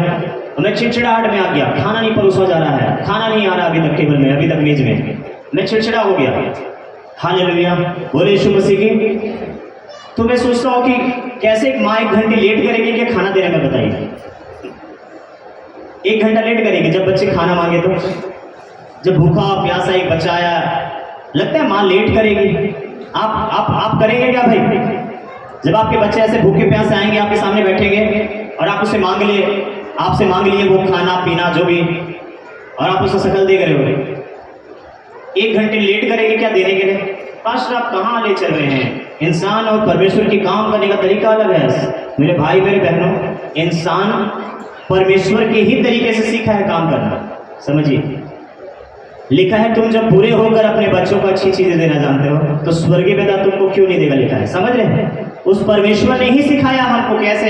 मैं चिड़चिड़ाहट में आ गया, खाना नहीं परोसा जा रहा है, खाना नहीं आ रहा अभी तक टेबल में, अभी तक मेज में, मैं चिड़चिड़ा हो गया। हालेलुया, बोले यीशु मसीह की। तो मैं सोचता हूँ कि कैसे एक माँ 1 घंटे लेट करेगी कि खाना देने में, बताइए 1 घंटा लेट करेगी जब बच्चे खाना मांगे तो, जब भूखा प्यासा एक बच्चा आया, लगता है माँ लेट करेगी। आप करेंगे क्या भाई? जब आपके बच्चे ऐसे भूखे प्यासे आएंगे आपके सामने बैठेंगे और आप उससे आपसे मांग लिए वो खाना पीना जो भी, और आप उससे शकल देख रहे हो, 1 घंटे लेट करेंगे क्या देने के लिए? पास्टर आप कहाँ ले चल रहे हैं? इंसान और परमेश्वर की काम करने का तरीका अलग है मेरे भाई मेरे बहनों। इंसान परमेश्वर के ही तरीके से सीखा है काम करना, समझिए। लिखा है तुम जब बुरे होकर अपने बच्चों को अच्छी चीजें देना जानते हो तो स्वर्गीय पिता तुमको क्यों नहीं देगा, लिखा है। समझ रहे हैं? उस परमेश्वर ने ही सिखाया हमको कैसे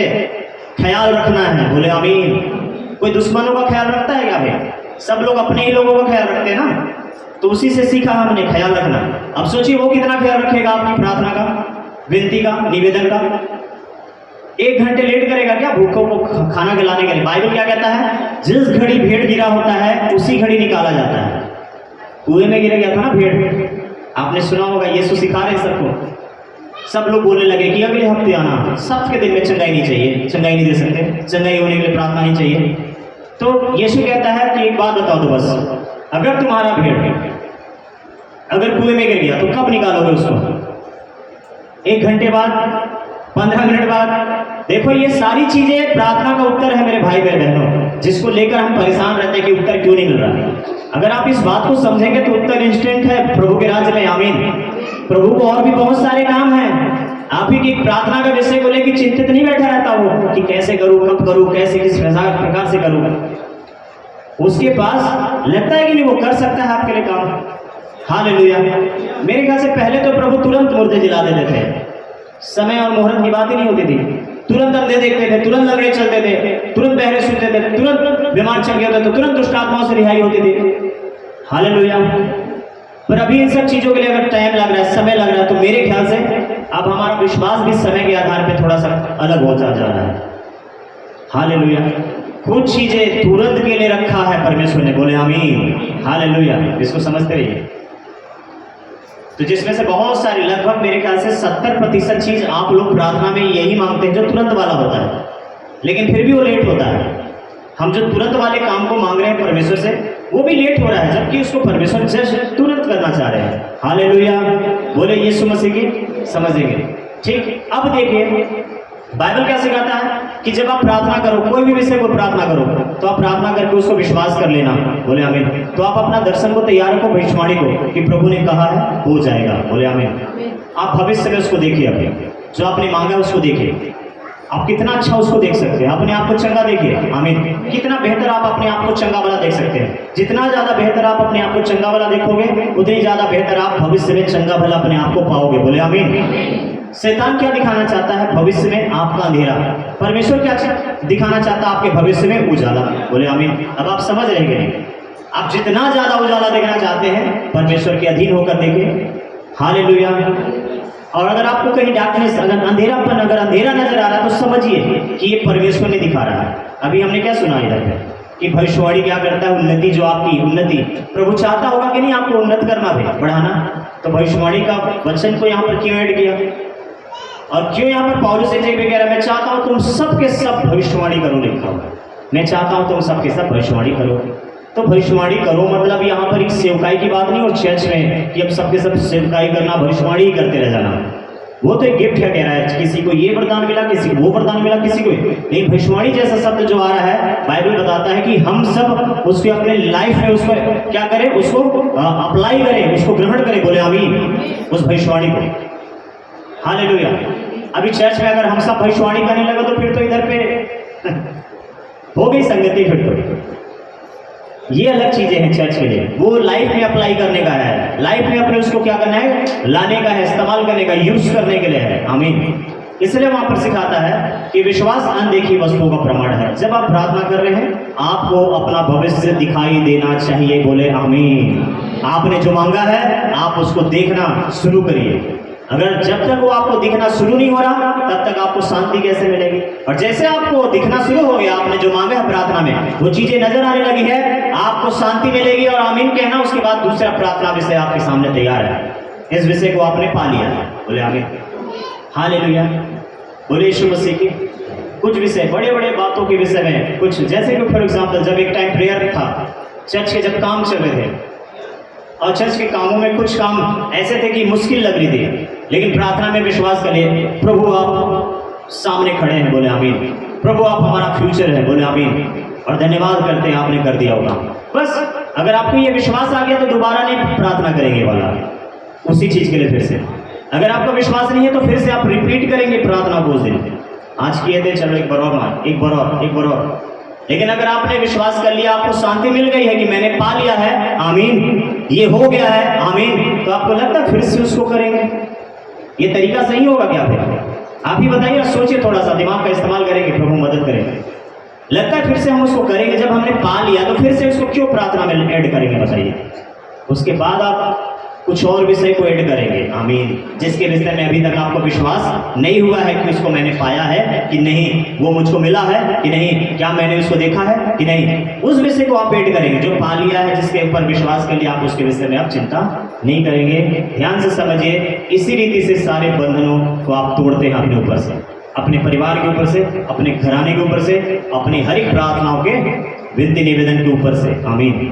ख्याल रखना है, बोले आमीन। कोई दुश्मनों का ख्याल रखता है क्या भाई? सब लोग अपने ही लोगों का ख्याल रखते हैं ना, तो उसी से सीखा हमने ख्याल रखना। अब सोचिए वो कितना ख्याल रखेगा आपकी प्रार्थना का, विनती का, निवेदन का। 1 घंटे लेट करेगा क्या भूखों को खाना खिलाने के लिए? बाइबल क्या कहता है? जिस घड़ी भेड़ गिरा होता है उसी घड़ी निकाला जाता है। कुएं में गिर गया था ना भेड़, आपने सुना होगा। यीशु सिखा रहे हैं सबको। सब लोग बोलने लगे कि अगले हफ्ते आना, सबके दिन में चंगाई नहीं चाहिए, चंगाई नहीं दे सकते, चंगाई होने के लिए प्रार्थना नहीं चाहिए। तो यीशु कहता है कि एक बात बताओ तो बस, अगर तुम्हारा भेड़ अगर कुएं में गिर गया तो कब निकालोगे उसको? 1 घंटे बाद, 15 मिनट बाद? देखो ये सारी चीजें प्रार्थना का उत्तर है मेरे भाई बहनों, जिसको लेकर हम परेशान रहते हैं कि उत्तर क्यों नहीं मिल रहा। अगर आप इस बात को समझेंगे तो उत्तर इंस्टेंट है प्रभु के राज्य में, आमीन। प्रभु को और भी बहुत सारे काम हैं। आप ही की प्रार्थना का विषय को लेकर चिंतित नहीं बैठा रहता वो कि कैसे करूं, कब करूं, कैसे किस प्रकार से करूं। उसके पास लगता है कि नहीं वो कर सकता है आपके लिए काम। हालेलुया। मेरे ख्याल से पहले तो प्रभु तुरंत मुर्दे जिला देते थे, समय और मुहूर्त की बात ही नहीं होती थी। तुरंत अंधे देखते थे, तुरंत लंगड़े चलते थे, तुरंत बहरे सुनते थे, तुरंत बीमार चंगे होते थे, तुरंत दुष्ट आत्माओं से रिहाई होती थी। हालेलुया। पर अभी इन सब चीजों के लिए अगर टाइम लग रहा है, समय लग रहा है, तो मेरे ख्याल से अब हमारा विश्वास भी समय के आधार पर थोड़ा सा अलग होता जा रहा है। हालेलुया। कुछ चीजें तुरंत के लिए रखा है परमेश्वर ने, बोले आमीन। हालेलुया। इसको समझते रहिए। तो जिसमें से बहुत सारी, लगभग मेरे ख्याल से 70% चीज आप लोग प्रार्थना में यही मांगते हैं जो तुरंत वाला होता है, लेकिन फिर भी वो लेट होता है। हम जो तुरंत वाले काम को मांग रहे हैं परमेश्वर से, वो भी लेट हो रहा है, जबकि उसको परमेश्वर जस्ट तुरंत करना चाह रहे हैं। हालेलुया। बोले यीशु मसीह की, समझेंगे। ठीक। अब देखिए बाइबल क्या सिखाता है कि जब आप प्रार्थना करो, कोई भी विषय को प्रार्थना करो, तो आप प्रार्थना करके उसको विश्वास कर लेना, बोले आमीन। तो आप अपना दर्शन को तैयार रखो भविष्यवाणी को कि प्रभु ने कहा है हो जाएगा, बोले आमीन। आप भविष्य में उसको देखिए, अभी जो आपने मांगा उसको देखिए, आप कितना अच्छा उसको देख सकते हैं। अपने आप को चंगा देखिए, आमीन। कितना बेहतर आप अपने आप को चंगा वाला देख सकते हैं। जितना ज्यादा बेहतर आप अपने आप को चंगा वाला देखोगे, उतनी ज्यादा बेहतर आप भविष्य में चंगा भला अपने आप को पाओगे, बोले आमीन। शैतान क्या दिखाना चाहता है? भविष्य में आपका अंधेरा। परमेश्वर क्या दिखाना चाहता है? आपके भविष्य में उजाला, बोले आमीन। अब आप समझ रहे हैं, आप जितना ज्यादा उजाला देखना चाहते हैं परमेश्वर के अधीन होकर देखिए। हालेलुया। और अगर आपको कहीं डार्कनेस, अगर अंधेरापन, अगर अंधेरा नजर आ रहा है तो समझिए कि ये परमेश्वर ने दिखा रहा है। अभी हमने क्या सुना इधर कि भविष्यवाणी क्या करता है? उन्नति, जो आपकी उन्नति, प्रभु चाहता होगा कि नहीं आपको उन्नत करना है, बढ़ाना। तो भविष्यवाणी का वचन को यहाँ पर क्यों ऐड किया? और क्यों यहाँ पर पौलुस एक जगह कह रहा है, मैं चाहता हूँ तुम सबके सब भविष्यवाणी करो, लिखा हुआ। मैं चाहता हूँ तुम सबके सब भविष्यवाणी करो। तो भविष्यवाणी करो मतलब यहाँ पर एक सेवकाई की बात नहीं, और चर्च में कि अब सबके सब सेवकाई करना, भविष्यवाणी ही करते रह जाना, वो तो एक गिफ्ट है, कह रहा है। किसी को ये वरदान मिला, किसी को वो वरदान मिला, किसी को। लेकिन भविष्यवाणी जैसा शब्द जो आ रहा है, बाइबल बताता है कि हम सब उसको अपने लाइफ में उसको क्या करें, उसको अप्लाई करें, उसको ग्रहण करें, बोले आमीन, उस भविष्यवाणी को। हालेलुया। अभी चर्च में अगर हम सब भविष्यवाणी करने लगे तो फिर तो इधर पे हो गई संगति। फिर तो ये अलग चीजें हैं चर्च के लिए, वो लाइफ में अप्लाई करने का है, लाइफ में अपने उसको क्या करना है, लाने का है, इस्तेमाल करने का, यूज करने के लिए है, आमीन। इसलिए वहां पर सिखाता है कि विश्वास अनदेखी वस्तुओं का प्रमाण है। जब आप प्रार्थना कर रहे हैं, आपको अपना भविष्य दिखाई देना चाहिए। बोले आमीन। आपने जो मांगा है आप उसको देखना शुरू करिए। अगर जब तक वो आपको दिखना शुरू नहीं हो रहा, तब तक आपको शांति कैसे मिलेगी? और जैसे आपको दिखना शुरू हो गया, आपने जो मांगा है प्रार्थना में वो चीजें नजर आने लगी है, आपको शांति मिलेगी और आमीन कहना। उसके बाद दूसरा प्रार्थना विषय आपके सामने तैयार है। इस विषय को आपने पा लिया है। बोले आमीन। हालेलुया। बोले यीशु मसीह की। कुछ विषय बड़े बड़े बातों के विषय में, कुछ जैसे कि फॉर एग्जाम्पल जब एक टाइम प्रेयर था, चर्च के जब काम चल रहे थे और चर्च के कामों में कुछ काम ऐसे थे कि मुश्किल लग रही थी, लेकिन प्रार्थना में विश्वास करिए, प्रभु आप सामने खड़े हैं। बोले आमीन। प्रभु आप हमारा फ्यूचर है। बोले आमीन। और धन्यवाद करते हैं आपने कर दिया होगा। बस अगर आपको ये विश्वास आ गया तो दोबारा नहीं प्रार्थना करेंगे वाला उसी चीज के लिए फिर से। अगर आपका विश्वास नहीं है तो फिर से आप रिपीट करेंगे प्रार्थना को उस दिन। आज किए थे, चलो एक बार और मान, एक बार और, एक बार और। लेकिन अगर आपने विश्वास कर लिया, आपको शांति मिल गई है कि मैंने पा लिया है, आमीन, ये हो गया है, आमीन, तो आपको लगता है फिर से उसको करेंगे। ये तरीका सही होगा क्या? फिर आप ही बताइए, सोचिए, थोड़ा सा दिमाग का इस्तेमाल करेंगे, प्रभु मदद करेंगे। लगता है फिर से हम उसको करेंगे। जब हमने पा लिया तो फिर से उसको क्यों प्रार्थना में ऐड करेंगे? बताइए। उसके बाद आप कुछ और विषय को ऐड करेंगे, आमीन, जिसके विषय में अभी तक आपको विश्वास नहीं हुआ है कि उसको मैंने पाया है कि नहीं, वो मुझको मिला है कि नहीं, क्या मैंने उसको देखा है कि नहीं। उस विषय को आप ऐड करेंगे जो पा लिया है, जिसके ऊपर विश्वास कर लिया, आप उसके विषय में आप चिंता नहीं करेंगे। ध्यान से समझिए, इसी रीति से सारे बंधनों को आप तोड़ते हैं अपने ऊपर से, अपने परिवार के ऊपर से, अपने घराने के ऊपर से, अपनी हर एक प्रार्थनाओं के विनती निवेदन के ऊपर से, आमीन।